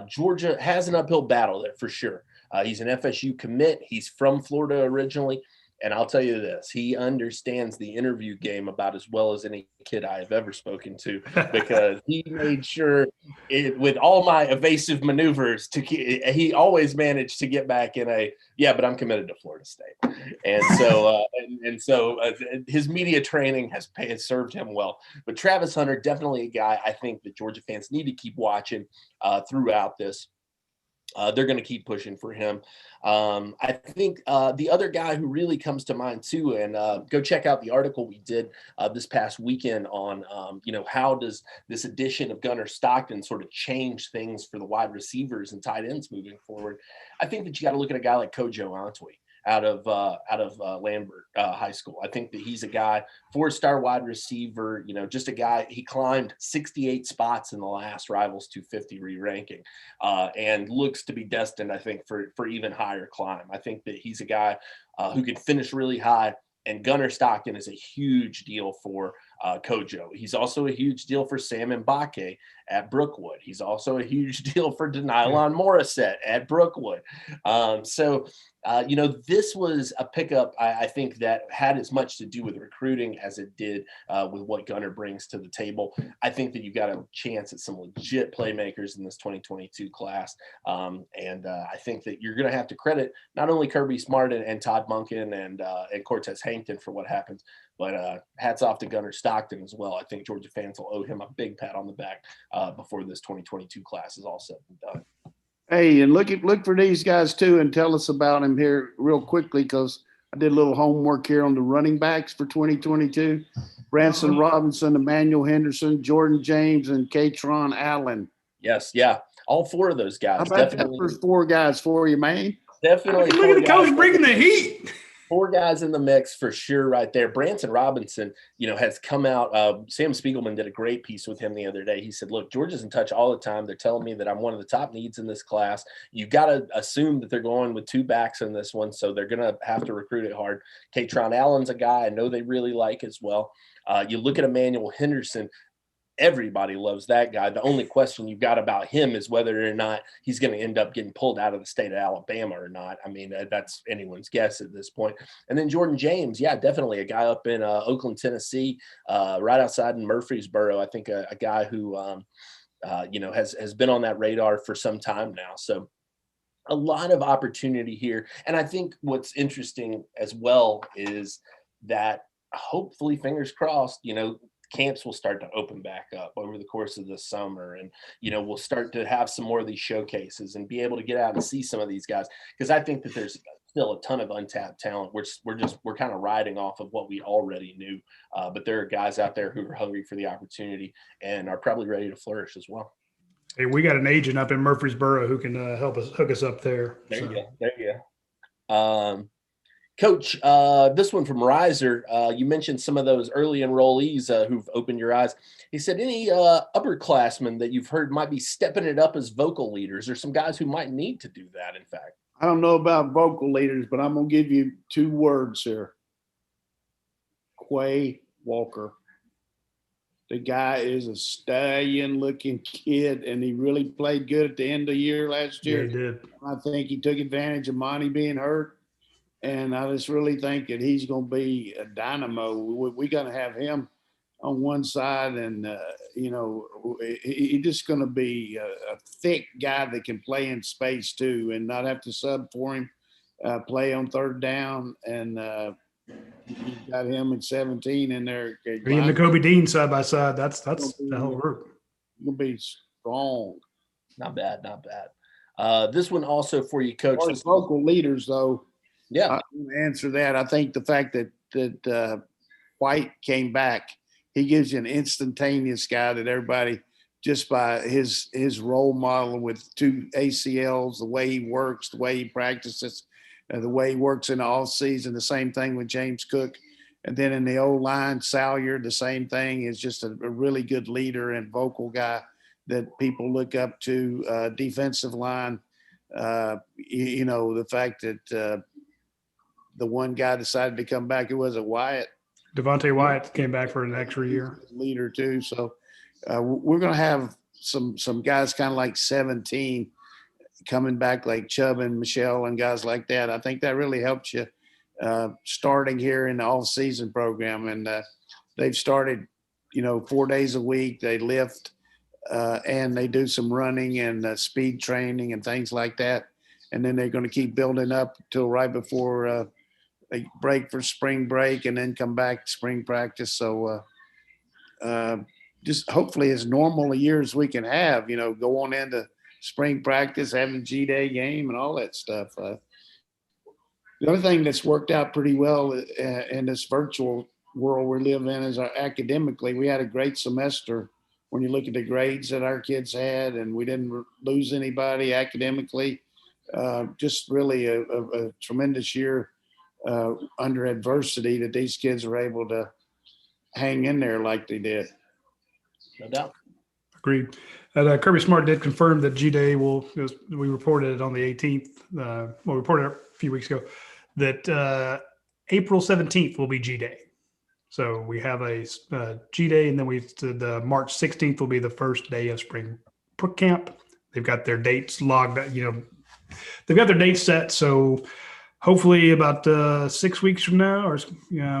Georgia has an uphill battle there for sure. He's an FSU commit. He's from Florida originally. And I'll tell you this, he understands the interview game about as well as any kid I have ever spoken to, because he made sure with all my evasive maneuvers he always managed to get back in but I'm committed to Florida State. And so his media training has served him well. But Travis Hunter, definitely a guy I think that Georgia fans need to keep watching throughout this. They're going to keep pushing for him. I think the other guy who really comes to mind too, and go check out the article we did this past weekend on, how does this addition of Gunnar Stockton sort of change things for the wide receivers and tight ends moving forward. I think that you got to look at a guy like Kojo Antwi out of Lambert High School. I think that he's a guy, 4-star wide receiver, just a guy. He climbed 68 spots in the last Rivals 250 re-ranking, and looks to be destined, I think, for even higher climb. I think that he's a guy who can finish really high, and Gunnar Stockton is a huge deal for Kojo. He's also a huge deal for Sam Mbake at Brookwood. He's also a huge deal for Denylon Morissette at Brookwood. This was a pickup, I think, that had as much to do with recruiting as it did with what Gunner brings to the table. I think that you've got a chance at some legit playmakers in this 2022 class. I think that you're going to have to credit not only Kirby Smart and Todd Monken and Cortez Hankton for what happens, but hats off to Gunner Stockton as well. I think Georgia fans will owe him a big pat on the back before this 2022 class is all said and done. Hey, and look for these guys too, and tell us about them here real quickly, because I did a little homework here on the running backs for 2022. Branson Robinson, Emmanuel Henderson, Jordan James, and Katron Allen. Yes, yeah, all four of those guys. How about that first four guys for you, man? Definitely. Look at the coach bringing the heat. Four guys in the mix for sure right there. Branson Robinson, has come out. Sam Spiegelman did a great piece with him the other day. He said, look, Georgia's in touch all the time. They're telling me that I'm one of the top needs in this class. You've got to assume that they're going with two backs in this one, so they're going to have to recruit it hard. Katron Allen's a guy I know they really like as well. You look at Emmanuel Henderson. Everybody loves that guy. The only question you've got about him is whether or not he's going to end up getting pulled out of the state of Alabama or not. I mean, that's anyone's guess at this point. And then Jordan James, yeah, definitely a guy up in Oakland, Tennessee, right outside in Murfreesboro. I think a guy who, has been on that radar for some time now. So a lot of opportunity here. And I think what's interesting as well is that hopefully, fingers crossed, camps will start to open back up over the course of the summer. And, we'll start to have some more of these showcases and be able to get out and see some of these guys. Because I think that there's still a ton of untapped talent. We're kind of riding off of what we already knew. But there are guys out there who are hungry for the opportunity and are probably ready to flourish as well. Hey, we got an agent up in Murfreesboro who can hook us up there. There you go. Coach, this one from Riser, you mentioned some of those early enrollees who've opened your eyes. He said, any upperclassmen that you've heard might be stepping it up as vocal leaders, or some guys who might need to do that, in fact? I don't know about vocal leaders, but I'm going to give you two words here. Quay Walker. The guy is a stallion-looking kid, and he really played good at the end of the year last year. Yeah, he did. I think he took advantage of Monty being hurt. And I just really think that he's going to be a dynamo. We're going to have him on one side, and, he's just going to be a thick guy that can play in space too and not have to sub for him, play on third down. And you've got him at 17 in there. He and the Kobe Dean side by side. That's the whole group. Going to be strong. Not bad. This one also for you, Coach. As local leaders, though. Yeah, I'm going to answer that. I think the fact that White came back, he gives you an instantaneous guy that everybody, just by his role model with two ACLs, the way he works, the way he practices, the way he works in the off season. The same thing with James Cook, and then in the O-line, Salyer, the same thing. Is just a really good leader and vocal guy that people look up to. Defensive line, the fact that. The one guy decided to come back. It was Wyatt. Devontae Wyatt came back for an extra year. Leader too. So we're going to have some guys kind of like 17 coming back, like Chubb and Michelle and guys like that. I think that really helps you starting here in the off-season program. And they've started, 4 days a week. They lift and they do some running and speed training and things like that. And then they're going to keep building up till right before they break for spring break and then come back to spring practice. So just hopefully as normal a year as we can have, go on into spring practice, having G-Day game and all that stuff. The other thing that's worked out pretty well in this virtual world we live in is academically. We had a great semester when you look at the grades that our kids had, and we didn't lose anybody academically. Just really a tremendous year under adversity that these kids were able to hang in there like they did. No doubt. Agreed. Kirby Smart did confirm that G-Day we reported it on the 18th. We reported it a few weeks ago that April 17th will be G-Day. So we have a G Day, and then the March 16th will be the first day of spring camp. They've got their dates logged. They've got their dates set. So hopefully about 6 weeks from now,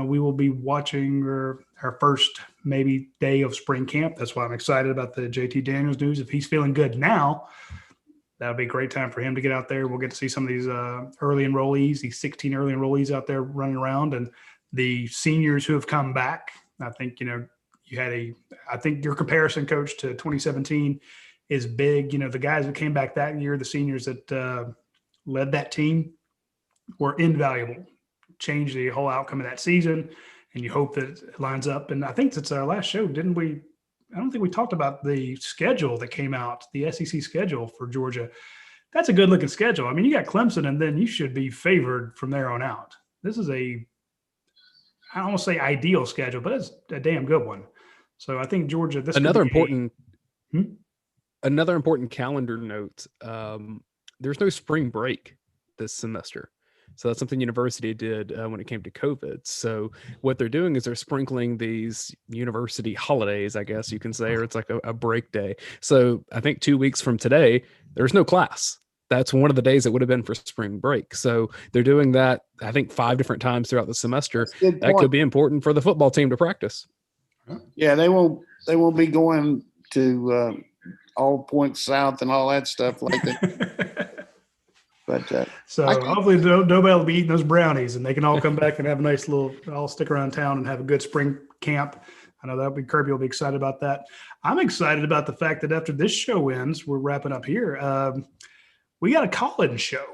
we will be watching our first maybe day of spring camp. That's why I'm excited about the JT Daniels news. If he's feeling good now, that'll be a great time for him to get out there. We'll get to see some of these early enrollees, these 16 early enrollees out there running around, and the seniors who have come back. I think, I think your comparison, Coach, to 2017 is big. The guys that came back that year, the seniors that led that team, were invaluable, changed the whole outcome of that season, and you hope that it lines up. And I think that's our last show, didn't we? I don't think we talked about the schedule that came out, the SEC schedule for Georgia. That's a good-looking schedule. I mean, you got Clemson, and then you should be favored from there on out. This is I don't want to say ideal schedule, but it's a damn good one. So I think Georgia. Another important calendar note. There's no spring break this semester. So that's something university did when it came to COVID. So what they're doing is they're sprinkling these university holidays, I guess you can say, or it's like a break day. So I think 2 weeks from today, there's no class. That's one of the days that would have been for spring break. So they're doing that, I think, 5 different times throughout the semester. That could be important for the football team to practice. Yeah, they won't be going to all points south and all that stuff like that. But hopefully nobody will be eating those brownies, and they can all come back and have a nice little, all stick around town and have a good spring camp. I know Kirby will be excited about that. I'm excited about the fact that after this show ends, we're wrapping up here. We got a call-in show.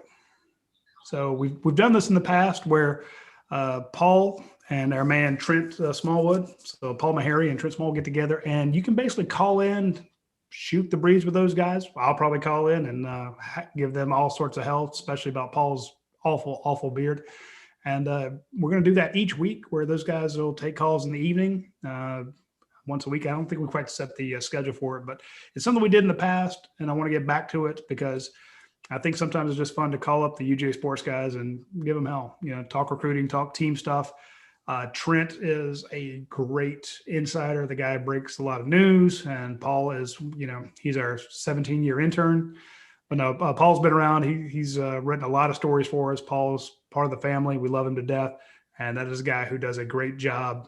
So we've done this in the past where Paul and our man Trent Smallwood, so Paul Meharry and Trent Smallwood get together, and you can basically call in, shoot the breeze with those guys. I'll probably call in and give them all sorts of help, especially about Paul's awful beard. And we're going to do that each week, where those guys will take calls in the evening once a week. I don't think we quite set the schedule for it, but it's something we did in the past, and I want to get back to it because I think sometimes it's just fun to call up the UGASports guys and give them hell, talk recruiting, talk team stuff. Trent is a great insider. The guy breaks a lot of news, and Paul is, he's our 17-year intern. But no, Paul's been around. He's written a lot of stories for us. Paul's part of the family. We love him to death. And that is a guy who does a great job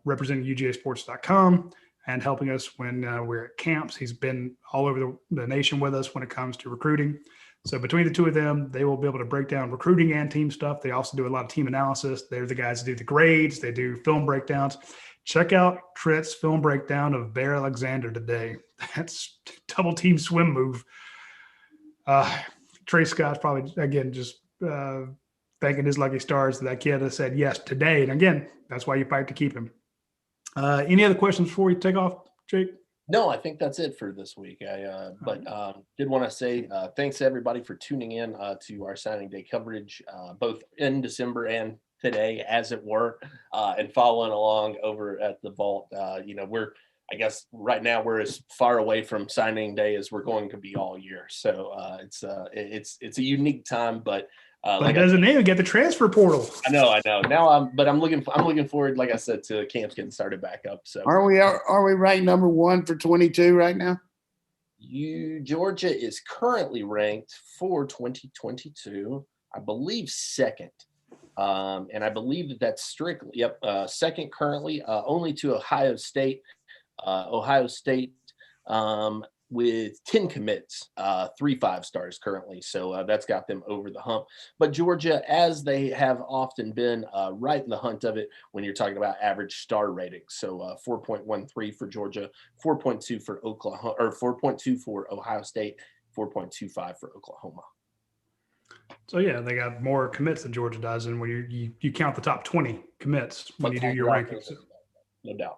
representing UGAsports.com and helping us when we're at camps. He's been all over the nation with us when it comes to recruiting. So between the two of them, they will be able to break down recruiting and team stuff. They also do a lot of team analysis. They're the guys that do the grades. They do film breakdowns. Check out Trent's film breakdown of Bear Alexander today. That's double team swim move. Tre Scott probably, again, just thanking his lucky stars that kid has said yes today. And again, that's why you fight to keep him. Any other questions before we take off, Jake? No, I think that's it for this week. But did want to say thanks to everybody for tuning in to our signing day coverage, both in December and today, as it were, and following along over at the Vault. I guess right now we're as far away from signing day as we're going to be all year. So it's a unique time, but it doesn't even get the transfer portal. I know. Now I'm looking forward, like I said, to camps getting started back up. So are we ranked number 1 for 22 right now? Georgia is currently ranked for 2022, I believe, second. And I believe that's strictly second currently, only to Ohio State. With 10 commits, 3 5-stars currently. So that's got them over the hump. But Georgia, as they have often been, right in the hunt of it when you're talking about average star ratings. So 4.13 for Georgia, 4.2 for Oklahoma, or 4.2 for Ohio State, 4.25 for Oklahoma. So yeah, they got more commits than Georgia does, and when you count the top 20 commits when you do your rankings. No doubt.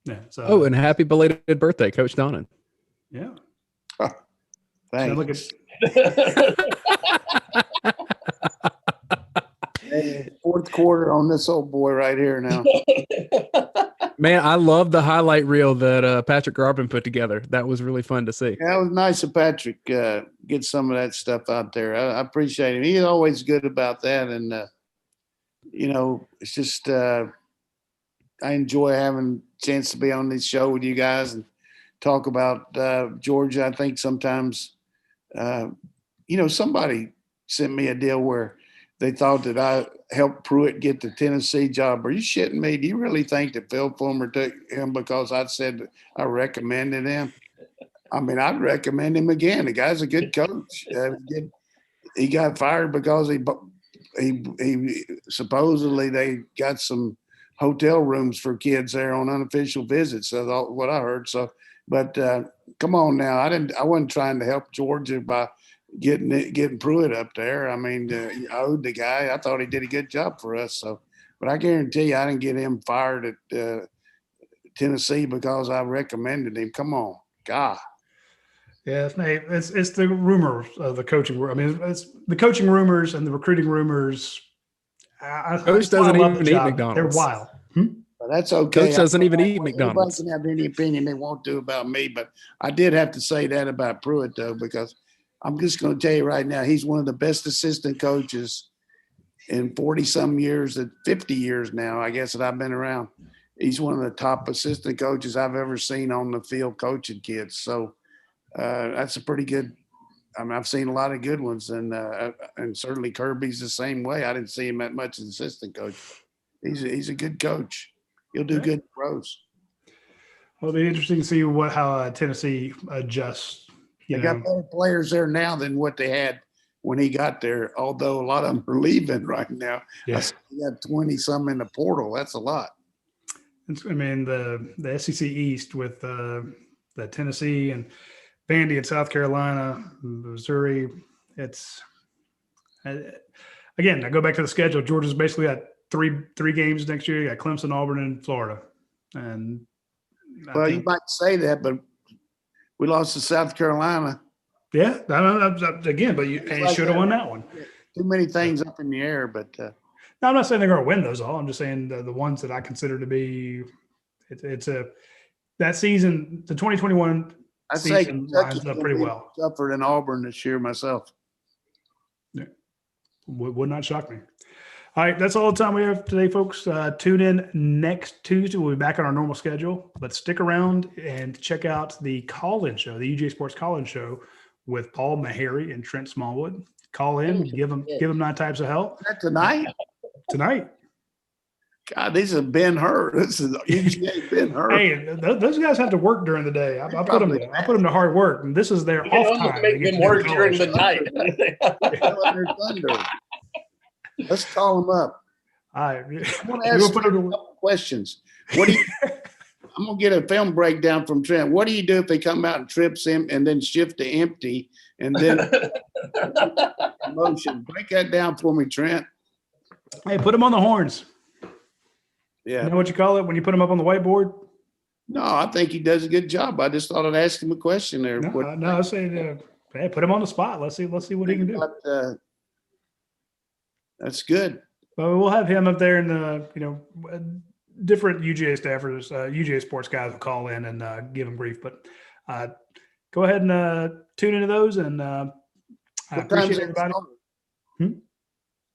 Yeah. So, and happy belated birthday, Coach Donnan. Yeah. Thanks. Look at fourth quarter on this old boy right here now. Man, I love the highlight reel that Patrick Garvin put together. That was really fun to see. Yeah, it was nice of Patrick get some of that stuff out there. I appreciate him. He's always good about that. And, it's just enjoy having a chance to be on this show with you guys and talk about Georgia. I think sometimes, somebody sent me a deal where they thought that I helped Pruitt get the Tennessee job. Are you shitting me? Do you really think that Phil Fulmer took him because I said I recommended him? I mean, I'd recommend him again. The guy's a good coach. He got fired because he supposedly they got some hotel rooms for kids there on unofficial visits. That's what I heard. So, but come on now, I wasn't trying to help Georgia by getting Pruitt up there. I mean, I owed the guy. I thought he did a good job for us. So, but I guarantee you, I didn't get him fired at Tennessee because I recommended him. Come on, God. Yeah, it's the rumors of the coaching. I mean, it's the coaching rumors and the recruiting rumors. Coach doesn't even eat McDonald's. They're wild. But that's okay. Coach doesn't even eat McDonald's. Everybody can have any opinion they want to about me, but I did have to say that about Pruitt, though, because I'm just going to tell you right now, he's one of the best assistant coaches in 40-some years, 50 years now, I guess, that I've been around. He's one of the top assistant coaches I've ever seen on the field coaching kids. So that's a pretty good – I mean, I've seen a lot of good ones, and certainly Kirby's the same way. I didn't see him that much as assistant coach. He's a good coach. He'll do good in pros. Well, it'll be interesting to see how Tennessee adjusts. They got better players there now than what they had when he got there, although a lot of them are leaving right now. Yeah. He got 20-some in the portal. That's a lot. I mean, the SEC East with the Tennessee and Vandy in South Carolina, Missouri. It's again, I go back to the schedule. Georgia's basically got three games next year. You got Clemson, Auburn, and Florida. And you might say that, but we lost to South Carolina. Yeah, again, but you should have won that one. Too many things up in the air, but no, I'm not saying they're going to win those all. I'm just saying the ones that I consider to be that season, the 2021 I'd say season lines up pretty well. Tougher than Auburn this year myself. Yeah. Would not shock me. All right, that's all the time we have today, folks. Tune in next Tuesday. We'll be back on our normal schedule, but stick around and check out the call-in show, the UGA Sports call-in show with Paul Meharry and Trent Smallwood. Call in, give them 9 types of help. Is that tonight? Tonight. God, these have been hurt. This is UGA been hurt. Hey, those guys have to work during the day. I put them to hard work, and this is their off time. Make them work during the night. Let's call them up. All right. I'm going to ask you a couple questions. I'm going to get a film breakdown from Trent. What do you do if they come out and trips him and then shift to empty and then motion? Break that down for me, Trent. Hey, put them on the horns. Yeah. You know what you call it when you put them up on the whiteboard? No, I think he does a good job. I just thought I'd ask him a question there. No, I say, hey, put him on the spot. Let's see what he can do. That's good. Well, we'll have him up there, and different UGA staffers, UGA sports guys will call in and give him brief. But go ahead and tune into those, and I appreciate everybody.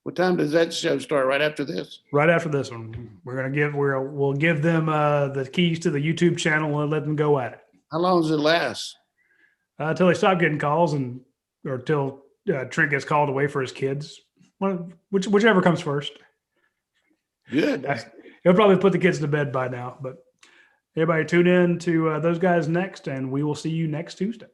What time does that show start? Right after this? Right after this one, we'll give them the keys to the YouTube channel and let them go at it. How long does it last? Until they stop getting calls, or till Trent gets called away for his kids. Whichever comes first. Good. He'll probably put the kids to bed by now. But everybody tune in to those guys next, and we will see you next Tuesday.